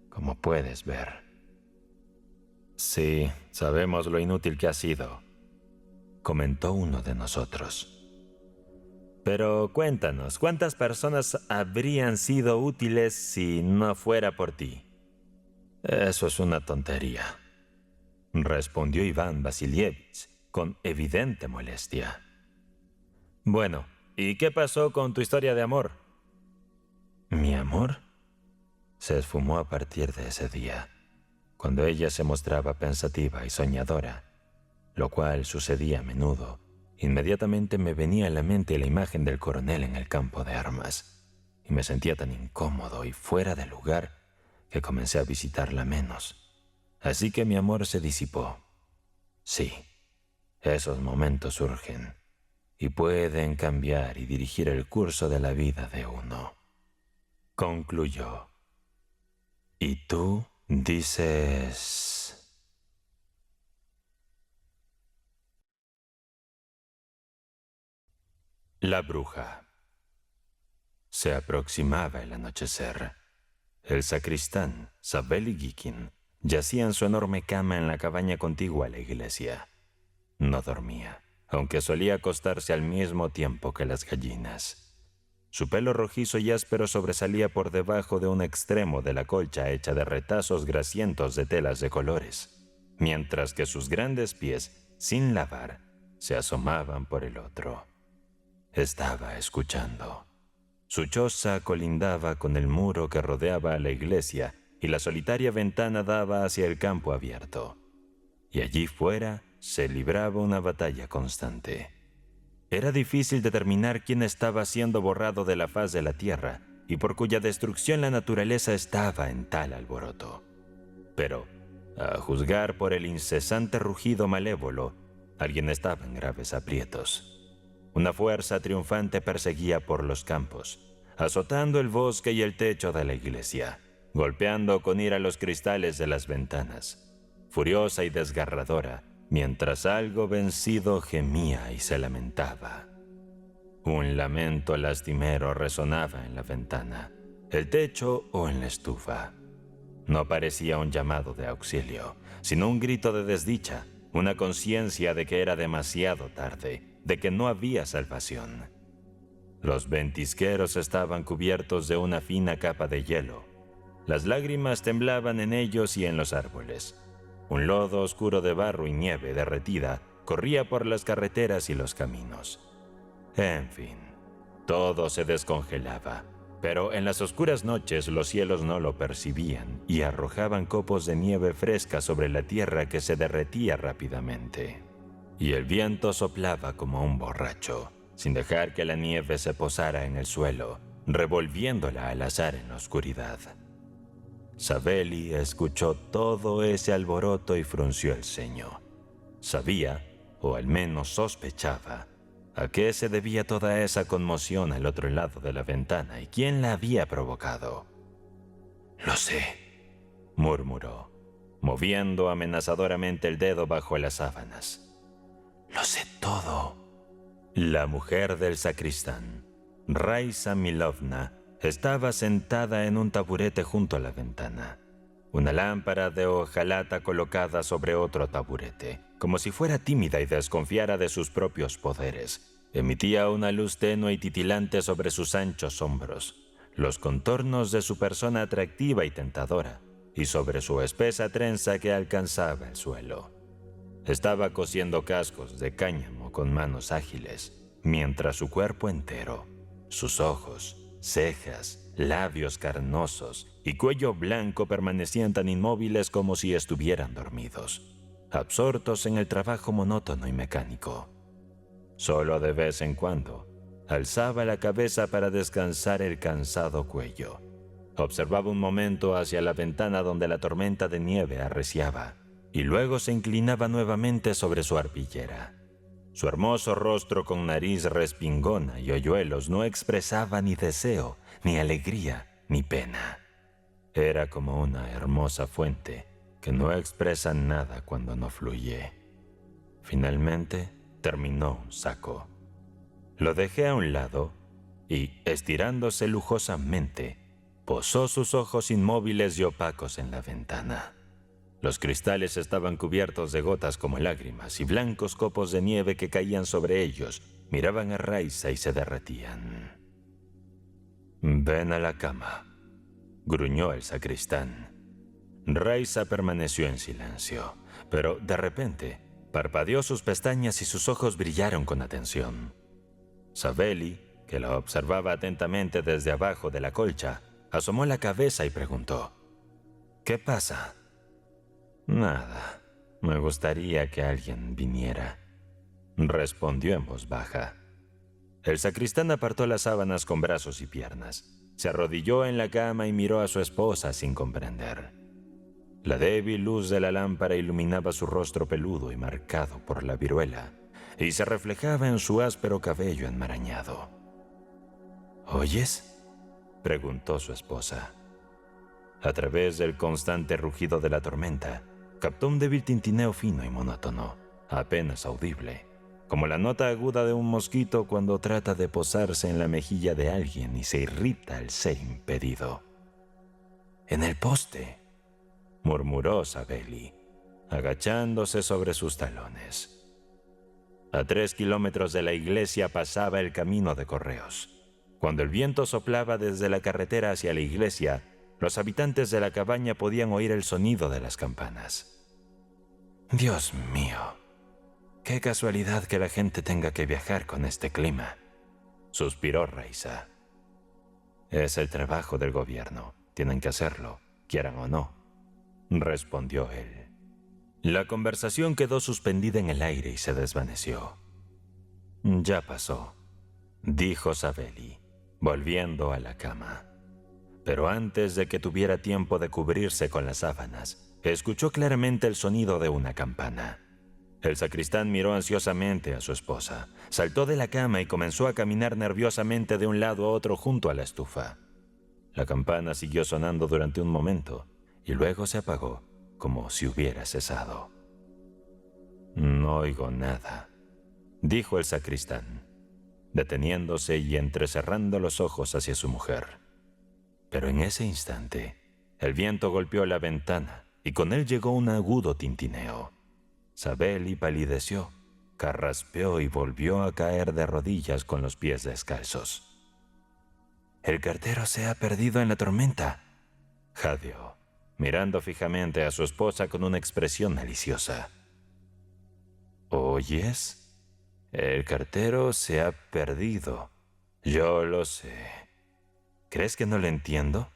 Speaker 1: como puedes ver. «Sí, sabemos lo inútil que ha sido», comentó uno de nosotros. «Pero cuéntanos, ¿cuántas personas habrían sido útiles si no fuera por ti?» «Eso es una tontería», respondió Iván Vasilievich con evidente molestia. «Bueno, ¿y qué pasó con tu historia de amor?» «¿Mi amor?» Se esfumó a partir de ese día, cuando ella se mostraba pensativa y soñadora, lo cual sucedía a menudo. Inmediatamente me venía a la mente la imagen del coronel en el campo de armas, y me sentía tan incómodo y fuera de lugar que comencé a visitarla menos. Así que mi amor se disipó. Sí, esos momentos surgen y pueden cambiar y dirigir el curso de la vida de uno. Concluyó. ¿Y tú dices...? La bruja. Se aproximaba el anochecer. El sacristán, Savel y Gikin, yacía en su enorme cama en la cabaña contigua a la iglesia. No dormía, aunque solía acostarse al mismo tiempo que las gallinas. Su pelo rojizo y áspero sobresalía por debajo de un extremo de la colcha hecha de retazos grasientos de telas de colores, mientras que sus grandes pies, sin lavar, se asomaban por el otro. Estaba escuchando. Su choza colindaba con el muro que rodeaba a la iglesia y la solitaria ventana daba hacia el campo abierto. Y allí fuera se libraba una batalla constante. Era difícil determinar quién estaba siendo borrado de la faz de la tierra y por cuya destrucción la naturaleza estaba en tal alboroto. Pero, a juzgar por el incesante rugido malévolo, alguien estaba en graves aprietos. Una fuerza triunfante perseguía por los campos, azotando el bosque y el techo de la iglesia, golpeando con ira los cristales de las ventanas, furiosa y desgarradora, mientras algo vencido gemía y se lamentaba. Un lamento lastimero resonaba en la ventana, el techo o en la estufa. No parecía un llamado de auxilio, sino un grito de desdicha, una conciencia de que era demasiado tarde, de que no había salvación. Los ventisqueros estaban cubiertos de una fina capa de hielo. Las lágrimas temblaban en ellos y en los árboles. Un lodo oscuro de barro y nieve derretida corría por las carreteras y los caminos. En fin, todo se descongelaba, pero en las oscuras noches los cielos no lo percibían y arrojaban copos de nieve fresca sobre la tierra que se derretía rápidamente. Y el viento soplaba como un borracho, sin dejar que la nieve se posara en el suelo, revolviéndola al azar en la oscuridad. Savelli escuchó todo ese alboroto y frunció el ceño. Sabía, o al menos sospechaba, a qué se debía toda esa conmoción al otro lado de la ventana y quién la había provocado. «Lo sé», murmuró, moviendo amenazadoramente el dedo bajo las sábanas. «Lo sé todo». La mujer del sacristán, Raisa Milovna, estaba sentada en un taburete junto a la ventana. Una lámpara de hojalata colocada sobre otro taburete, como si fuera tímida y desconfiara de sus propios poderes. Emitía una luz tenue y titilante sobre sus anchos hombros, los contornos de su persona atractiva y tentadora, y sobre su espesa trenza que alcanzaba el suelo. Estaba cosiendo cascos de cáñamo con manos ágiles, mientras su cuerpo entero, sus ojos, cejas, labios carnosos y cuello blanco permanecían tan inmóviles como si estuvieran dormidos, absortos en el trabajo monótono y mecánico. Solo de vez en cuando, alzaba la cabeza para descansar el cansado cuello. Observaba un momento hacia la ventana donde la tormenta de nieve arreciaba, y luego se inclinaba nuevamente sobre su arpillera. Su hermoso rostro con nariz respingona y hoyuelos no expresaba ni deseo, ni alegría, ni pena. Era como una hermosa fuente que no expresa nada cuando no fluye. Finalmente, terminó un saco. Lo dejé a un lado y, estirándose lujosamente, posó sus ojos inmóviles y opacos en la ventana. Los cristales estaban cubiertos de gotas como lágrimas y blancos copos de nieve que caían sobre ellos miraban a Raisa y se derretían. «Ven a la cama», gruñó el sacristán. Raisa permaneció en silencio, pero de repente parpadeó sus pestañas y sus ojos brillaron con atención. Savelli, que la observaba atentamente desde abajo de la colcha, asomó la cabeza y preguntó: «¿Qué pasa?» «Nada, me gustaría que alguien viniera», respondió en voz baja. El sacristán apartó las sábanas con brazos y piernas, se arrodilló en la cama y miró a su esposa sin comprender. La débil luz de la lámpara iluminaba su rostro peludo y marcado por la viruela, y se reflejaba en su áspero cabello enmarañado. «¿Oyes?», preguntó su esposa. A través del constante rugido de la tormenta, captó un débil tintineo fino y monótono, apenas audible, como la nota aguda de un mosquito cuando trata de posarse en la mejilla de alguien y se irrita al ser impedido. «En el poste», murmuró Savelli, agachándose sobre sus talones. A 3 kilómetros de la iglesia pasaba el camino de correos. Cuando el viento soplaba desde la carretera hacia la iglesia, los habitantes de la cabaña podían oír el sonido de las campanas. Dios mío, qué casualidad que la gente tenga que viajar con este clima, suspiró Raisa. Es el trabajo del gobierno, tienen que hacerlo, quieran o no, respondió él. La conversación quedó suspendida en el aire y se desvaneció. Ya pasó, dijo Savelli, volviendo a la cama. Pero antes de que tuviera tiempo de cubrirse con las sábanas, escuchó claramente el sonido de una campana. El sacristán miró ansiosamente a su esposa, saltó de la cama y comenzó a caminar nerviosamente de un lado a otro junto a la estufa. La campana siguió sonando durante un momento y luego se apagó como si hubiera cesado. No oigo nada, dijo el sacristán, deteniéndose y entrecerrando los ojos hacia su mujer. Pero en ese instante, el viento golpeó la ventana y con él llegó un agudo tintineo. Savelli palideció, carraspeó y volvió a caer de rodillas con los pies descalzos. «El cartero se ha perdido en la tormenta», jadeó, mirando fijamente a su esposa con una expresión maliciosa. «¿Oyes? El cartero se ha perdido. Yo lo sé. ¿Crees que no lo entiendo?»,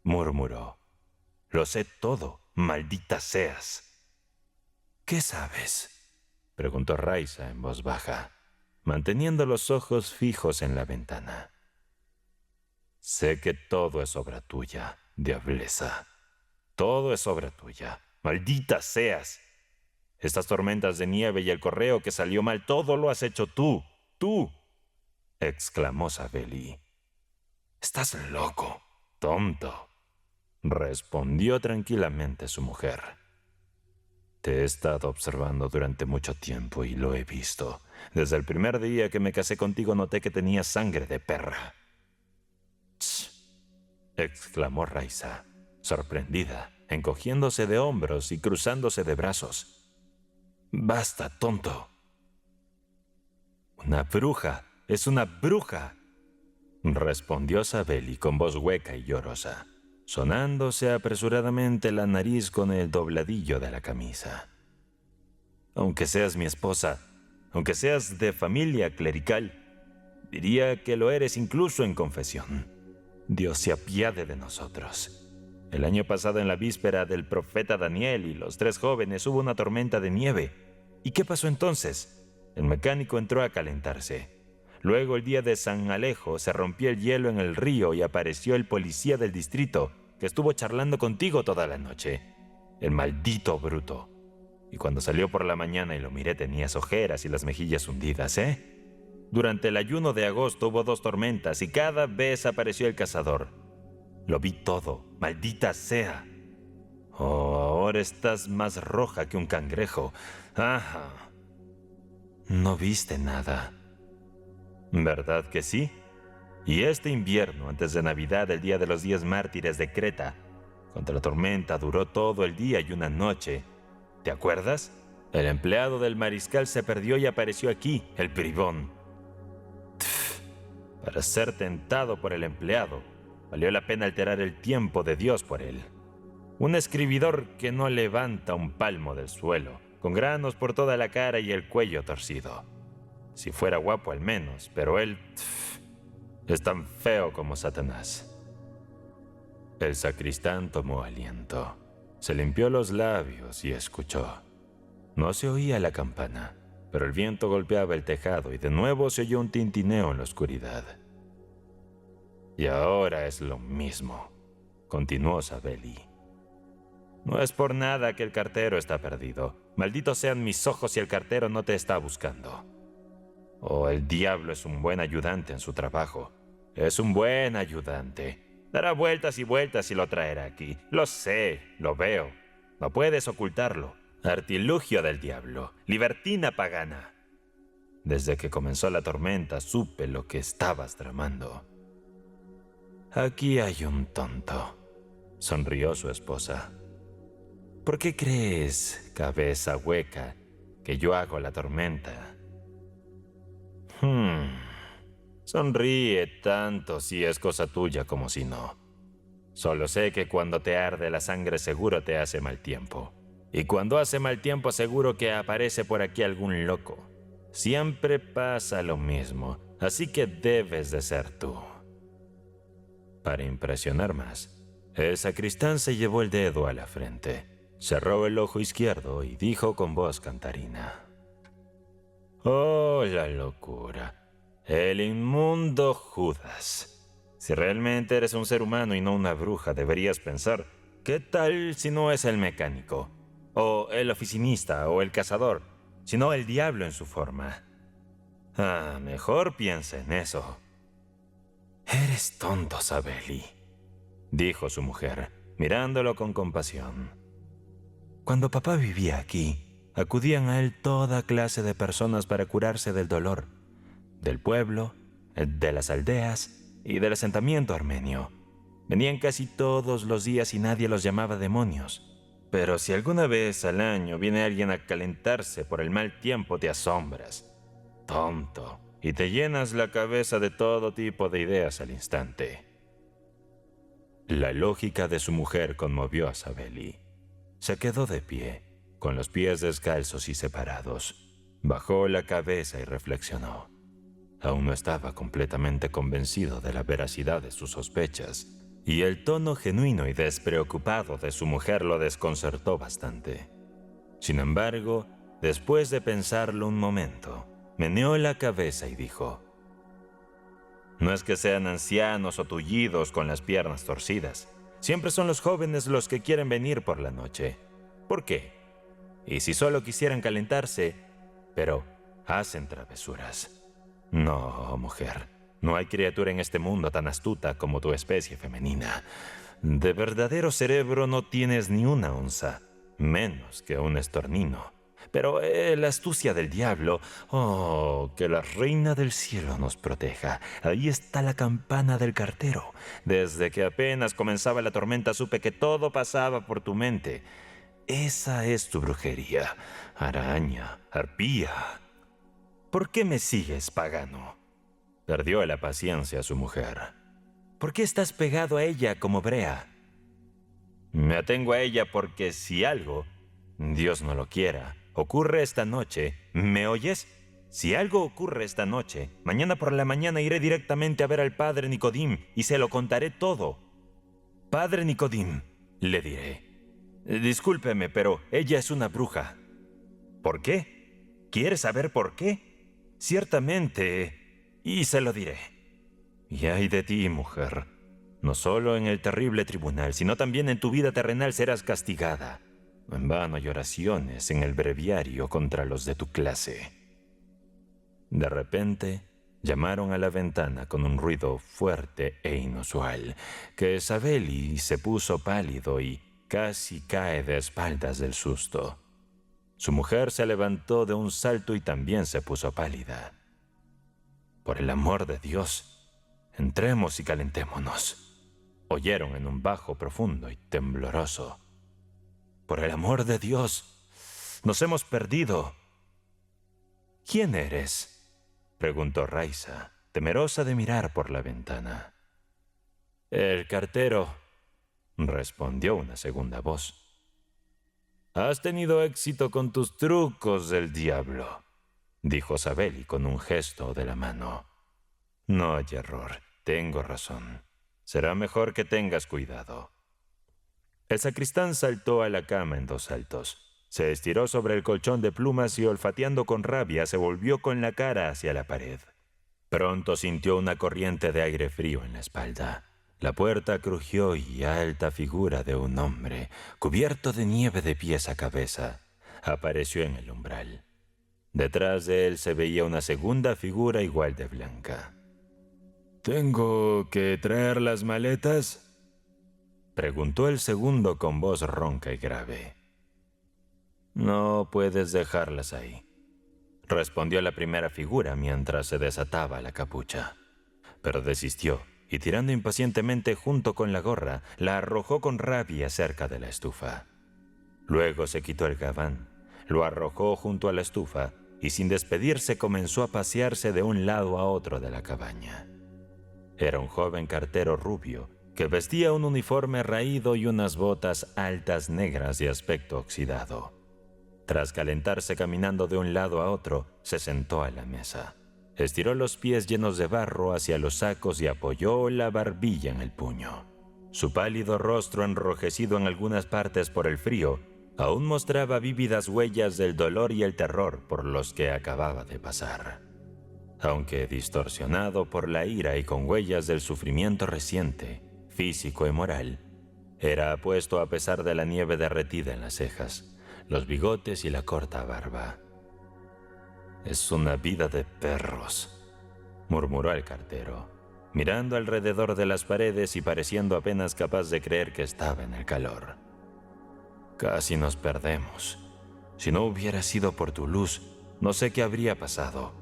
Speaker 1: murmuró. «Lo sé todo, maldita seas». «¿Qué sabes?», preguntó Raisa en voz baja, manteniendo los ojos fijos en la ventana. «Sé que todo es obra tuya, diablesa. Todo es obra tuya. ¡Maldita seas! Estas tormentas de nieve y el correo que salió mal, todo lo has hecho tú. ¡Tú!», exclamó Savelli. «Estás loco, tonto», respondió tranquilamente su mujer. «Te he estado observando durante mucho tiempo y lo he visto. Desde el primer día que me casé contigo noté que tenías sangre de perra». «Ch», exclamó Raisa, sorprendida, encogiéndose de hombros y cruzándose de brazos. «Basta, tonto». «Una bruja, es una bruja», respondió Savelli con voz hueca y llorosa, sonándose apresuradamente la nariz con el dobladillo de la camisa. «Aunque seas mi esposa, aunque seas de familia clerical, diría que lo eres incluso en confesión. Dios se apiade de nosotros. El año pasado, en la víspera del profeta Daniel y los 3 jóvenes, hubo una tormenta de nieve. ¿Y qué pasó entonces? El mecánico entró a calentarse. Luego, el día de San Alejo, se rompió el hielo en el río y apareció el policía del distrito, que estuvo charlando contigo toda la noche. El maldito bruto. Y cuando salió por la mañana y lo miré, tenías ojeras y las mejillas hundidas, ¿eh? Durante el ayuno de agosto hubo 2 tormentas y cada vez apareció el cazador. Lo vi todo, maldita sea. Oh, ahora estás más roja que un cangrejo. Ajá. No viste nada. ¿Verdad que sí? Y este invierno, antes de Navidad, el día de los 10 mártires de Creta, cuando la tormenta duró todo el día y una noche, ¿te acuerdas? El empleado del mariscal se perdió y apareció aquí, el bribón. Para ser tentado por el empleado, valió la pena alterar el tiempo de Dios por él. Un escribidor que no levanta un palmo del suelo, con granos por toda la cara y el cuello torcido. Si fuera guapo al menos, pero él es tan feo como Satanás. El sacristán tomó aliento, se limpió los labios y escuchó. No se oía la campana, pero el viento golpeaba el tejado y de nuevo se oyó un tintineo en la oscuridad. «Y ahora es lo mismo», continuó Savelli. «No es por nada que el cartero está perdido. Malditos sean mis ojos si el cartero no te está buscando. Oh, el diablo es un buen ayudante en su trabajo. Es un buen ayudante. Dará vueltas y vueltas y lo traerá aquí. Lo sé, lo veo. No puedes ocultarlo. Artilugio del diablo. Libertina pagana. Desde que comenzó la tormenta supe lo que estabas tramando». «Aquí hay un tonto», sonrió su esposa. «¿Por qué crees, cabeza hueca, que yo hago la tormenta? Sonríe tanto si es cosa tuya como si no. Solo sé que cuando te arde la sangre seguro te hace mal tiempo. Y cuando hace mal tiempo seguro que aparece por aquí algún loco. Siempre pasa lo mismo, así que debes de ser tú. Para impresionar más, el sacristán se llevó el dedo a la frente, cerró el ojo izquierdo y dijo con voz cantarina: «Oh, la locura, el inmundo Judas. Si realmente eres un ser humano y no una bruja, deberías pensar, ¿qué tal si no es el mecánico, o el oficinista, o el cazador, sino el diablo en su forma? Mejor piensa en eso». «Eres tonto, Sabeli», dijo su mujer, mirándolo con compasión. «Cuando papá vivía aquí, acudían a él toda clase de personas para curarse del dolor, del pueblo, de las aldeas y del asentamiento armenio. Venían casi todos los días y nadie los llamaba demonios. Pero si alguna vez al año viene alguien a calentarse por el mal tiempo, te asombras, tonto, y te llenas la cabeza de todo tipo de ideas al instante». La lógica de su mujer conmovió a Sabeli. Se quedó de pie, con los pies descalzos y separados. Bajó la cabeza y reflexionó. Aún no estaba completamente convencido de la veracidad de sus sospechas, y el tono genuino y despreocupado de su mujer lo desconcertó bastante. Sin embargo, después de pensarlo un momento, meneó la cabeza y dijo: «No es que sean ancianos o tullidos con las piernas torcidas. Siempre son los jóvenes los que quieren venir por la noche. ¿Por qué? Y si solo quisieran calentarse, pero hacen travesuras. No, mujer, no hay criatura en este mundo tan astuta como tu especie femenina. De verdadero cerebro no tienes ni una onza, menos que un estornino. Pero la astucia del diablo, oh, que la reina del cielo nos proteja. Ahí está la campana del cartero. Desde que apenas comenzaba la tormenta supe que todo pasaba por tu mente. Esa es tu brujería, araña, arpía. ¿Por qué me sigues, pagano?». Perdió la paciencia su mujer. «¿Por qué estás pegado a ella como brea?». «Me atengo a ella porque si algo, Dios no lo quiera, ocurre esta noche, ¿me oyes? Si algo ocurre esta noche, mañana por la mañana iré directamente a ver al padre Nicodim y se lo contaré todo. Padre Nicodim, le diré, discúlpeme, pero ella es una bruja». «¿Por qué? ¿Quieres saber por qué?». «Ciertamente, y se lo diré». «Y ay de ti, mujer. No solo en el terrible tribunal, sino también en tu vida terrenal serás castigada. No en vano hay oraciones en el breviario contra los de tu clase». De repente, llamaron a la ventana con un ruido fuerte e inusual, que Sabeli se puso pálido y casi cae de espaldas del susto. Su mujer se levantó de un salto y también se puso pálida. «Por el amor de Dios, entremos y calentémonos», oyeron en un bajo profundo y tembloroso. «Por el amor de Dios, nos hemos perdido». «¿Quién eres?», preguntó Raisa, temerosa de mirar por la ventana. «El cartero», respondió una segunda voz. «Has tenido éxito con tus trucos del diablo», dijo Sabeli con un gesto de la mano. «No hay error, tengo razón. Será mejor que tengas cuidado». El sacristán saltó a la cama en 2 saltos. Se estiró sobre el colchón de plumas y olfateando con rabia se volvió con la cara hacia la pared. Pronto sintió una corriente de aire frío en la espalda. La puerta crujió y alta figura de un hombre, cubierto de nieve de pies a cabeza, apareció en el umbral. Detrás de él se veía una segunda figura igual de blanca. «¿Tengo que traer las maletas?», preguntó el segundo con voz ronca y grave. «No puedes dejarlas ahí», respondió la primera figura mientras se desataba la capucha. Pero desistió y tirando impacientemente junto con la gorra, la arrojó con rabia cerca de la estufa. Luego se quitó el gabán, lo arrojó junto a la estufa y sin despedirse comenzó a pasearse de un lado a otro de la cabaña. Era un joven cartero rubio que vestía un uniforme raído y unas botas altas negras de aspecto oxidado. Tras calentarse caminando de un lado a otro, se sentó a la mesa. Estiró los pies llenos de barro hacia los sacos y apoyó la barbilla en el puño. Su pálido rostro, enrojecido en algunas partes por el frío, aún mostraba vívidas huellas del dolor y el terror por los que acababa de pasar. Aunque distorsionado por la ira y con huellas del sufrimiento reciente, físico y moral, era apuesto a pesar de la nieve derretida en las cejas, los bigotes y la corta barba. «Es una vida de perros», murmuró el cartero, mirando alrededor de las paredes y pareciendo apenas capaz de creer que estaba en el calor. «Casi nos perdemos. Si no hubiera sido por tu luz, no sé qué habría pasado.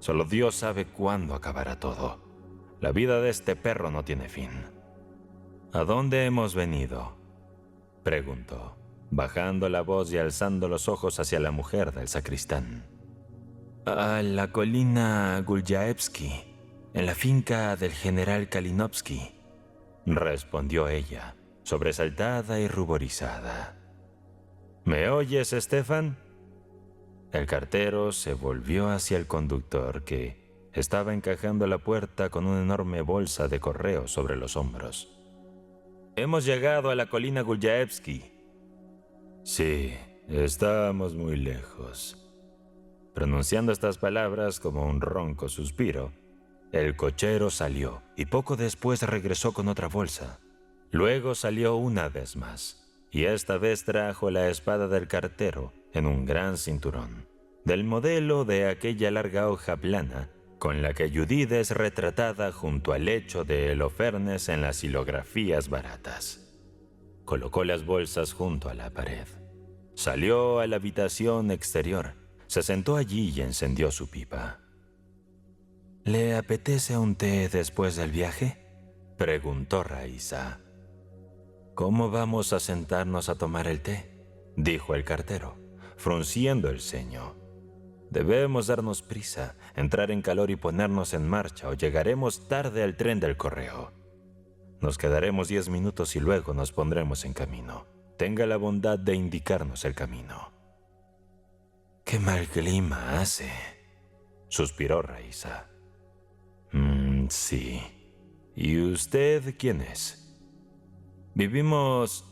Speaker 1: Solo Dios sabe cuándo acabará todo. La vida de este perro no tiene fin». «¿A dónde hemos venido?», preguntó, bajando la voz y alzando los ojos hacia la mujer del sacristán. «A la colina Gulyaevsky, en la finca del general Kalinovsky», respondió ella, sobresaltada y ruborizada. «¿Me oyes, Stefan?». El cartero se volvió hacia el conductor, que estaba encajando la puerta con una enorme bolsa de correo sobre los hombros. «Hemos llegado a la colina Gulyaevsky». «Sí, estamos muy lejos». Pronunciando estas palabras como un ronco suspiro, el cochero salió y poco después regresó con otra bolsa. Luego salió una vez más, y esta vez trajo la espada del cartero en un gran cinturón, del modelo de aquella larga hoja plana con la que Judith es retratada junto al lecho de Holofernes en las xilografías baratas. Colocó las bolsas junto a la pared. Salió a la habitación exterior, se sentó allí y encendió su pipa. «¿Le apetece un té después del viaje?», preguntó Raisa. «¿Cómo vamos a sentarnos a tomar el té?», dijo el cartero, frunciendo el ceño. «Debemos darnos prisa, entrar en calor y ponernos en marcha, o llegaremos tarde al tren del correo. Nos quedaremos 10 minutos y luego nos pondremos en camino. Tenga la bondad de indicarnos el camino». «Qué mal clima hace», suspiró Raisa. Sí. ¿Y usted quién es?» Vivimos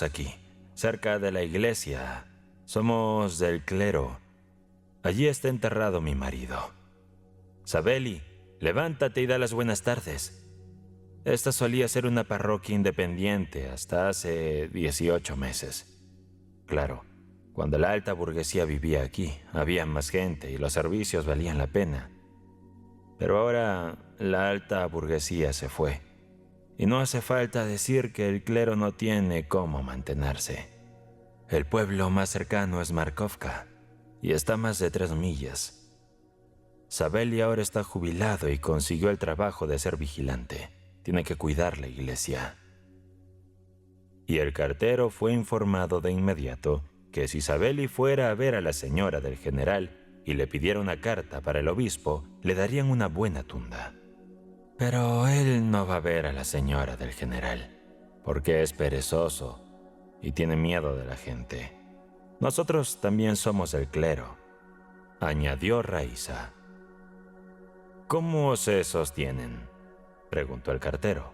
Speaker 1: aquí, cerca de la iglesia. Somos del clero. Allí está enterrado mi marido». «Sabeli, levántate y da las buenas tardes». Esta solía ser una parroquia independiente hasta hace 18 meses. Claro, cuando la alta burguesía vivía aquí, había más gente y los servicios valían la pena. Pero ahora la alta burguesía se fue, y no hace falta decir que el clero no tiene cómo mantenerse. El pueblo más cercano es Markovka, y está a más de 3 millas. Sabeli ahora está jubilado y consiguió el trabajo de ser vigilante. Tiene que cuidar la iglesia. Y el cartero fue informado de inmediato que si Sabeli fuera a ver a la señora del general y le pidiera una carta para el obispo, le darían una buena tunda. Pero él no va a ver a la señora del general, porque es perezoso y tiene miedo de la gente. Nosotros también somos el clero», añadió Raisa. «¿Cómo se sostienen?», preguntó el cartero.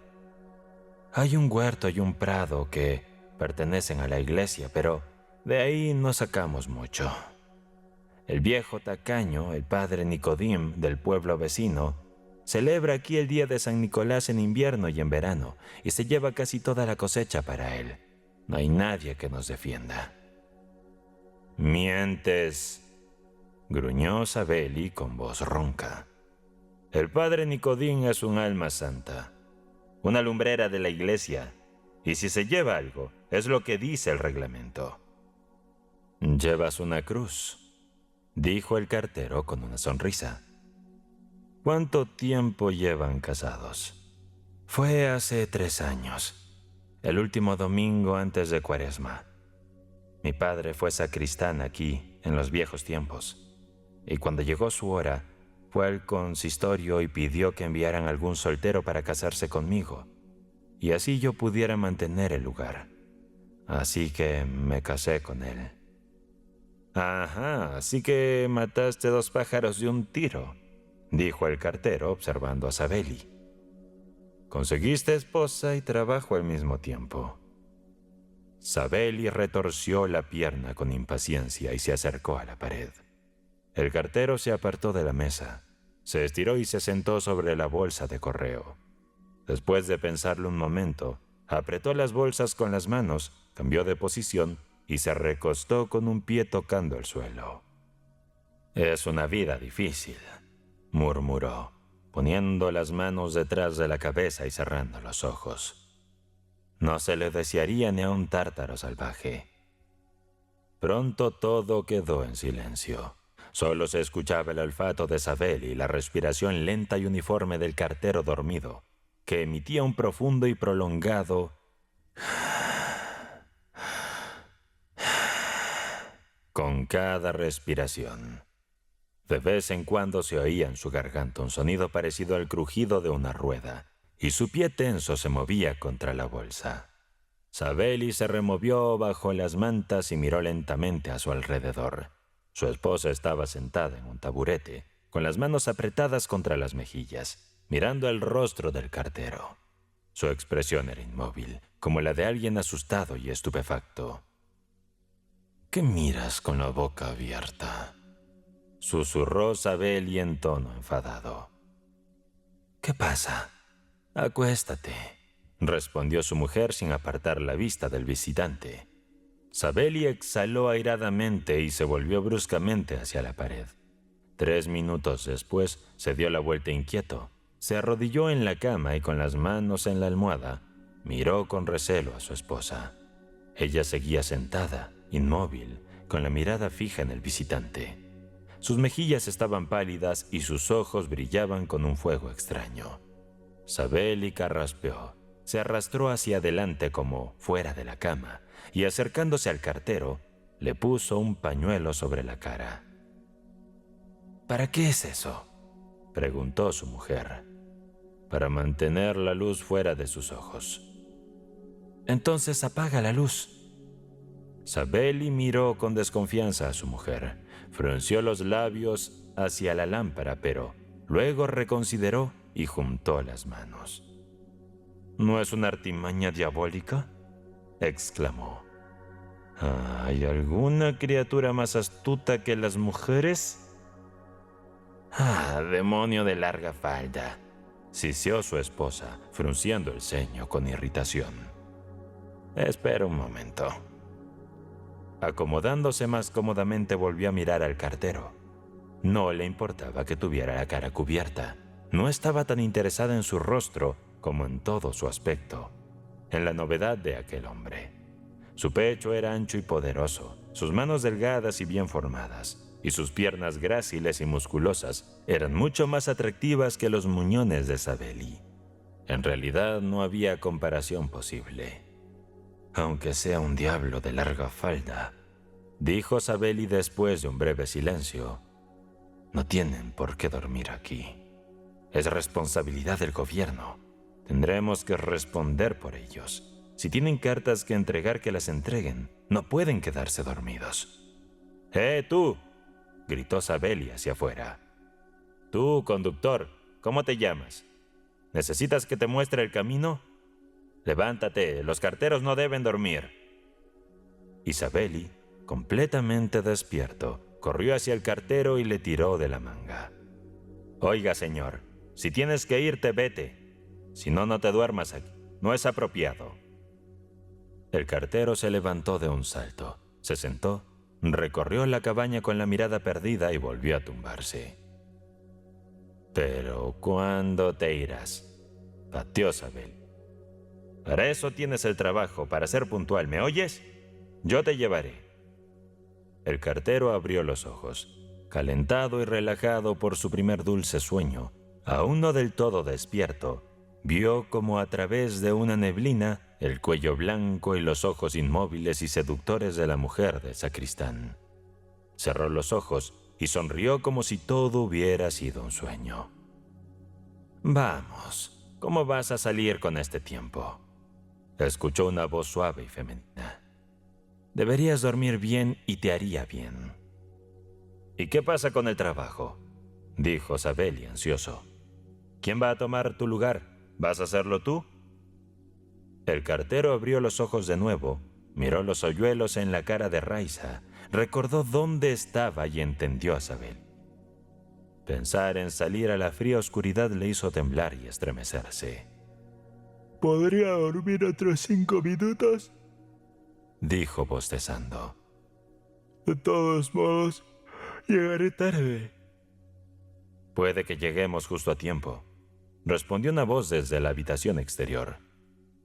Speaker 1: «Hay un huerto y un prado que pertenecen a la iglesia, pero de ahí no sacamos mucho. El viejo tacaño, el padre Nicodim del pueblo vecino, celebra aquí el día de San Nicolás en invierno y en verano, y se lleva casi toda la cosecha para él. No hay nadie que nos defienda». «Mientes», gruñó Sabeli con voz ronca. «El padre Nicodín es un alma santa, una lumbrera de la iglesia, y si se lleva algo, es lo que dice el reglamento». «Llevas una cruz», dijo el cartero con una sonrisa. «¿Cuánto tiempo llevan casados?» «Fue hace 3 años, el último domingo antes de Cuaresma. Mi padre fue sacristán aquí en los viejos tiempos. y cuando llegó su hora, fue al consistorio y pidió que enviaran algún soltero para casarse conmigo, y así yo pudiera mantener el lugar. Así que me casé con él. «Ajá, así que mataste 2 pájaros de un tiro», dijo el cartero observando a Sabeli. «Conseguiste esposa y trabajo al mismo tiempo». Sabeli retorció la pierna con impaciencia y se acercó a la pared. El cartero se apartó de la mesa, se estiró y se sentó sobre la bolsa de correo. Después de pensarlo un momento, apretó las bolsas con las manos, cambió de posición y se recostó con un pie tocando el suelo. «Es una vida difícil», murmuró, poniendo las manos detrás de la cabeza y cerrando los ojos. No se le desearía ni a un tártaro salvaje. Pronto todo quedó en silencio. Solo se escuchaba el olfato de Sabeli y la respiración lenta y uniforme del cartero dormido, que emitía un profundo y prolongado con cada respiración. De vez en cuando se oía en su garganta un sonido parecido al crujido de una rueda, y su pie tenso se movía contra la bolsa. Sabeli se removió bajo las mantas y miró lentamente a su alrededor. Su esposa estaba sentada en un taburete, con las manos apretadas contra las mejillas, mirando el rostro del cartero. Su expresión era inmóvil, como la de alguien asustado y estupefacto. «¿Qué miras con la boca abierta?», susurró Sabeli en tono enfadado. «¿Qué pasa? Acuéstate», respondió su mujer sin apartar la vista del visitante. Sabeli exhaló airadamente y se volvió bruscamente hacia la pared. 3 minutos después se dio la vuelta inquieto, se arrodilló en la cama y con las manos en la almohada miró con recelo a su esposa. Ella seguía sentada, inmóvil, con la mirada fija en el visitante. Sus mejillas estaban pálidas y sus ojos brillaban con un fuego extraño. Sabeli carraspeó, se arrastró hacia adelante como fuera de la cama y acercándose al cartero, le puso un pañuelo sobre la cara. «¿Para qué es eso?», preguntó su mujer. «Para mantener la luz fuera de sus ojos». «Entonces apaga la luz». Sabeli miró con desconfianza a su mujer, frunció los labios hacia la lámpara, pero luego reconsideró y juntó las manos. «¿No es una artimaña diabólica?», exclamó. «¿Hay alguna criatura más astuta que las mujeres?». «Ah, demonio de larga falda», siseó su esposa, frunciendo el ceño con irritación. «Espera un momento». Acomodándose más cómodamente, volvió a mirar al cartero. No le importaba que tuviera la cara cubierta. No estaba tan interesada en su rostro como en todo su aspecto, en la novedad de aquel hombre. Su pecho era ancho y poderoso, sus manos delgadas y bien formadas, y sus piernas gráciles y musculosas eran mucho más atractivas que los muñones de Sabeli. En realidad no había comparación posible. «Aunque sea un diablo de larga falda», dijo Sabeli después de un breve silencio, «no tienen por qué dormir aquí. Es responsabilidad del gobierno. Tendremos que responder por ellos. Si tienen cartas que entregar, que las entreguen. No pueden quedarse dormidos». Tú!», gritó Sabeli hacia afuera. «Tú, conductor, ¿cómo te llamas? ¿Necesitas que te muestre el camino? Levántate, los carteros no deben dormir». Y Sabeli, completamente despierto, corrió hacia el cartero y le tiró de la manga. «Oiga, señor, si tienes que irte, vete. Si no, no te duermas aquí. No es apropiado». El cartero se levantó de un salto, se sentó, recorrió la cabaña con la mirada perdida y volvió a tumbarse. «¿Pero cuándo te irás?», pateó Sabeli. «Para eso tienes el trabajo, para ser puntual, ¿me oyes? Yo te llevaré». El cartero abrió los ojos, calentado y relajado por su primer dulce sueño, aún no del todo despierto. Vio como a través de una neblina el cuello blanco y los ojos inmóviles y seductores de la mujer del sacristán. Cerró los ojos y sonrió como si todo hubiera sido un sueño. «Vamos, ¿cómo vas a salir con este tiempo?», escuchó una voz suave y femenina. «Deberías dormir bien y te haría bien». «¿Y qué pasa con el trabajo?», dijo Sabelli ansioso. «¿Quién va a tomar tu lugar? ¿Vas a hacerlo tú?». El cartero abrió los ojos de nuevo, miró los hoyuelos en la cara de Raiza, recordó dónde estaba y entendió a Sabelli. Pensar en salir a la fría oscuridad le hizo temblar y estremecerse.
Speaker 2: ¿Podría dormir otros 5 minutos?
Speaker 1: Dijo bostezando.
Speaker 2: De todos modos, llegaré tarde.
Speaker 1: Puede que lleguemos justo a tiempo, respondió una voz desde la habitación exterior.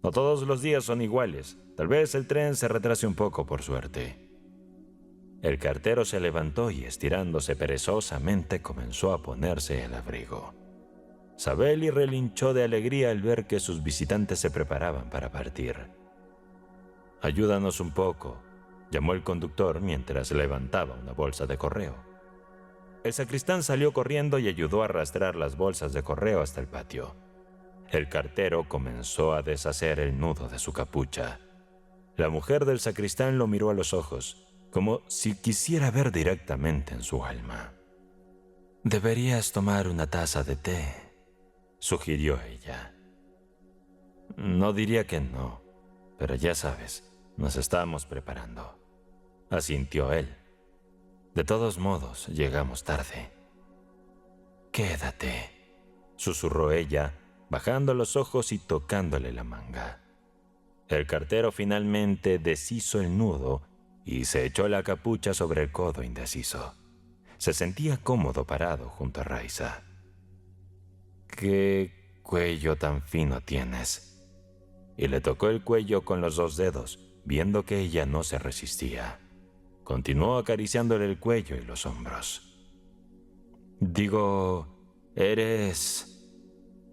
Speaker 1: No todos los días son iguales. Tal vez el tren se retrase un poco por suerte. El cartero se levantó y, estirándose perezosamente, comenzó a ponerse el abrigo. Sabelli relinchó de alegría al ver que sus visitantes se preparaban para partir. «Ayúdanos un poco», llamó el conductor mientras levantaba una bolsa de correo. El sacristán salió corriendo y ayudó a arrastrar las bolsas de correo hasta el patio. El cartero comenzó a deshacer el nudo de su capucha. La mujer del sacristán lo miró a los ojos, como si quisiera ver directamente en su alma. «Deberías tomar una taza de té», sugirió ella. «No diría que no, pero ya sabes, nos estamos preparando», asintió él. «De todos modos, llegamos tarde». «Quédate», susurró ella, bajando los ojos y tocándole la manga. El cartero finalmente deshizo el nudo y se echó la capucha sobre el codo indeciso. Se sentía cómodo parado junto a Raiza. «¿Qué cuello tan fino tienes?», y le tocó el cuello con los 2 dedos, viendo que ella no se resistía. Continuó acariciándole el cuello y los hombros. «Digo, eres...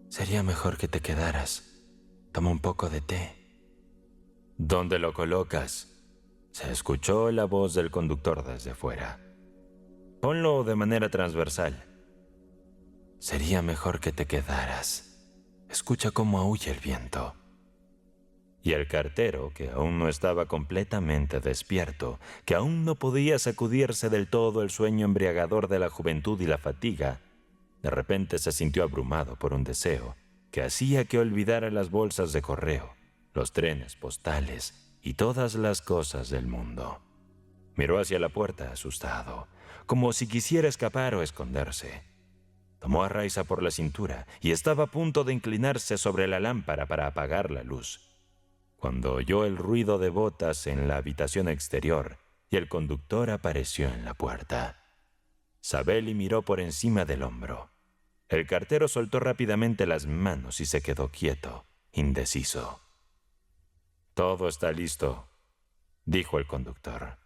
Speaker 1: Sería mejor que te quedaras. Toma un poco de té». «¿Dónde lo colocas?», se escuchó la voz del conductor desde fuera. «Ponlo de manera transversal». «Sería mejor que te quedaras. Escucha cómo aúlla el viento». Y el cartero, que aún no estaba completamente despierto, que aún no podía sacudirse del todo el sueño embriagador de la juventud y la fatiga, de repente se sintió abrumado por un deseo que hacía que olvidara las bolsas de correo, los trenes postales y todas las cosas del mundo. Miró hacia la puerta asustado, como si quisiera escapar o esconderse. Tomó a Raiza por la cintura y estaba a punto de inclinarse sobre la lámpara para apagar la luz, cuando oyó el ruido de botas en la habitación exterior y el conductor apareció en la puerta. Sabelli miró por encima del hombro. El cartero soltó rápidamente las manos y se quedó quieto, indeciso. «Todo está listo», dijo el conductor.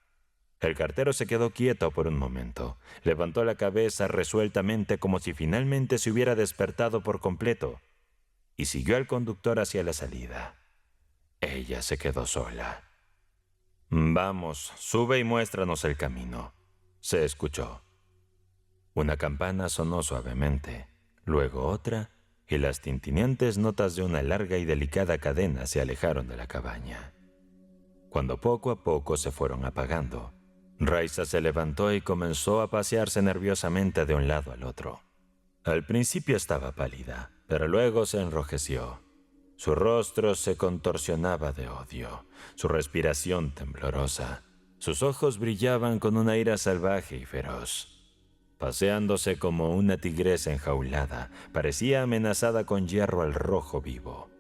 Speaker 1: El cartero se quedó quieto por un momento, levantó la cabeza resueltamente como si finalmente se hubiera despertado por completo y siguió al conductor hacia la salida. Ella se quedó sola. «Vamos, sube y muéstranos el camino», se escuchó. Una campana sonó suavemente, luego otra, y las tintineantes notas de una larga y delicada cadena se alejaron de la cabaña. Cuando poco a poco se fueron apagando, Raiza se levantó y comenzó a pasearse nerviosamente de un lado al otro. Al principio estaba pálida, pero luego se enrojeció. Su rostro se contorsionaba de odio, su respiración temblorosa. Sus ojos brillaban con una ira salvaje y feroz. Paseándose como una tigresa enjaulada, parecía amenazada con hierro al rojo vivo.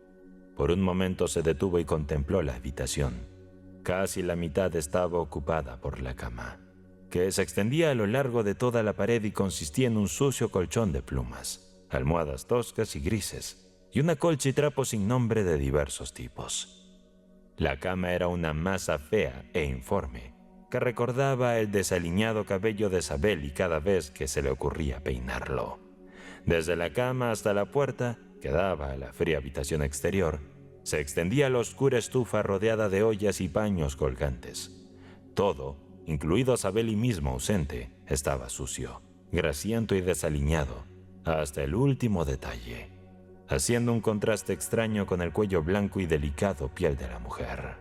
Speaker 1: Por un momento se detuvo y contempló la habitación. Casi la mitad estaba ocupada por la cama, que se extendía a lo largo de toda la pared y consistía en un sucio colchón de plumas, almohadas toscas y grises, y una colcha y trapos sin nombre de diversos tipos. La cama era una masa fea e informe, que recordaba el desaliñado cabello de Sabelli cada vez que se le ocurría peinarlo. Desde la cama hasta la puerta, que daba a la fría habitación exterior, se extendía la oscura estufa rodeada de ollas y paños colgantes. Todo incluido Sabeli mismo ausente, estaba sucio, grasiento y desaliñado, hasta el último detalle, haciendo un contraste extraño con el cuello blanco y delicado piel de la mujer.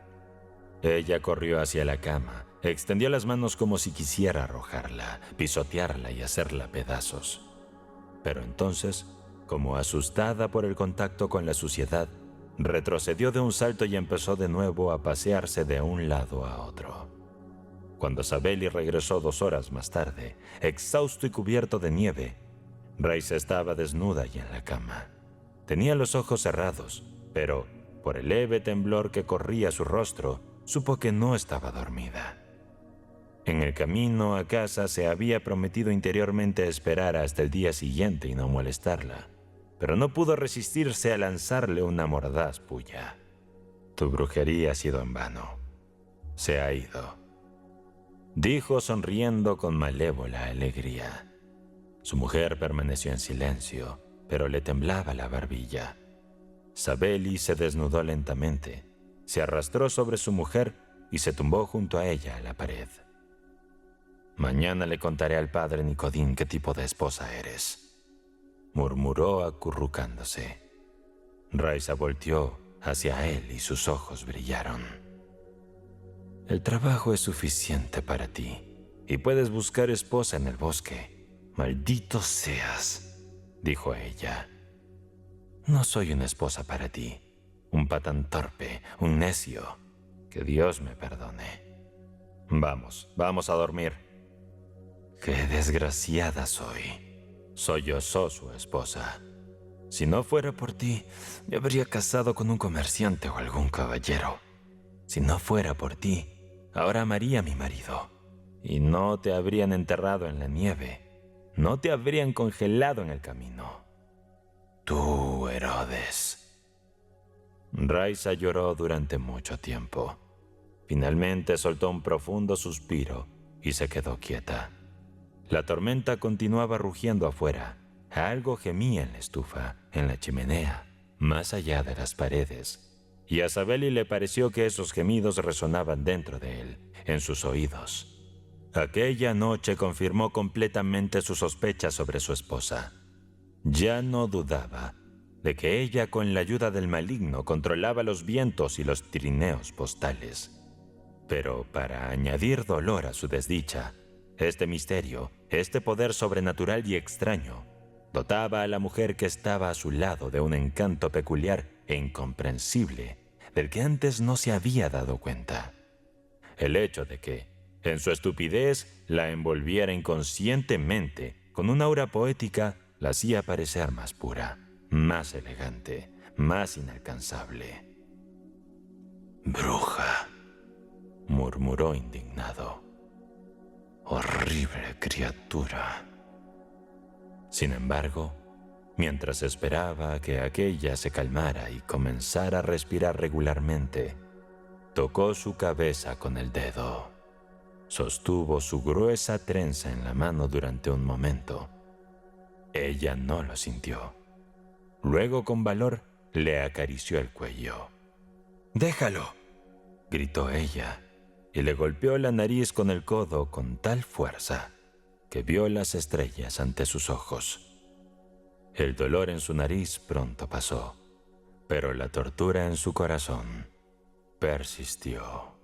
Speaker 1: Ella corrió hacia la cama, extendió las manos como si quisiera arrojarla, pisotearla y hacerla pedazos. Pero entonces, como asustada por el contacto con la suciedad, retrocedió de un salto y empezó de nuevo a pasearse de un lado a otro. Cuando Sabeli regresó 2 horas más tarde, exhausto y cubierto de nieve, Rice estaba desnuda y en la cama. Tenía los ojos cerrados, pero por el leve temblor que corría su rostro, supo que no estaba dormida. En el camino a casa se había prometido interiormente esperar hasta el día siguiente y no molestarla, pero no pudo resistirse a lanzarle una mordaz puya. Tu brujería ha sido en vano. Se ha ido, dijo sonriendo con malévola alegría. Su mujer permaneció en silencio, pero le temblaba la barbilla. Sabeli se desnudó lentamente, se arrastró sobre su mujer y se tumbó junto a ella a la pared. Mañana le contaré al padre Nicodín qué tipo de esposa eres, murmuró acurrucándose. Raisa volteó hacia él y sus ojos brillaron. El trabajo es suficiente para ti y puedes buscar esposa en el bosque. Maldito seas, dijo ella. No soy una esposa para ti, un patán torpe, un necio. Que Dios me perdone. Vamos a dormir. ¡Qué desgraciada soy! Sollozó su esposa. Si no fuera por ti, me habría casado con un comerciante o algún caballero. Si no fuera por ti, ahora amaría a mi marido. Y no te habrían enterrado en la nieve. No te habrían congelado en el camino. Tú, Herodes. Raisa lloró durante mucho tiempo. Finalmente soltó un profundo suspiro y se quedó quieta. La tormenta continuaba rugiendo afuera. Algo gemía en la estufa, en la chimenea, más allá de las paredes. Y a Sabeli le pareció que esos gemidos resonaban dentro de él, en sus oídos. Aquella noche confirmó completamente sus sospechas sobre su esposa. Ya no dudaba de que ella, con la ayuda del maligno, controlaba los vientos y los trineos postales. Pero para añadir dolor a su desdicha, este misterio, este poder sobrenatural y extraño, dotaba a la mujer que estaba a su lado de un encanto peculiar e incomprensible, del que antes no se había dado cuenta. El hecho de que, en su estupidez, la envolviera inconscientemente con una aura poética, la hacía parecer más pura, más elegante, más inalcanzable. «Bruja», murmuró indignado. «Horrible criatura». Sin embargo, mientras esperaba que aquella se calmara y comenzara a respirar regularmente, tocó su cabeza con el dedo. Sostuvo su gruesa trenza en la mano durante un momento. Ella no lo sintió. Luego, con valor, le acarició el cuello. «¡Déjalo!», gritó ella, y le golpeó la nariz con el codo con tal fuerza que vio las estrellas ante sus ojos. El dolor en su nariz pronto pasó, pero la tortura en su corazón persistió.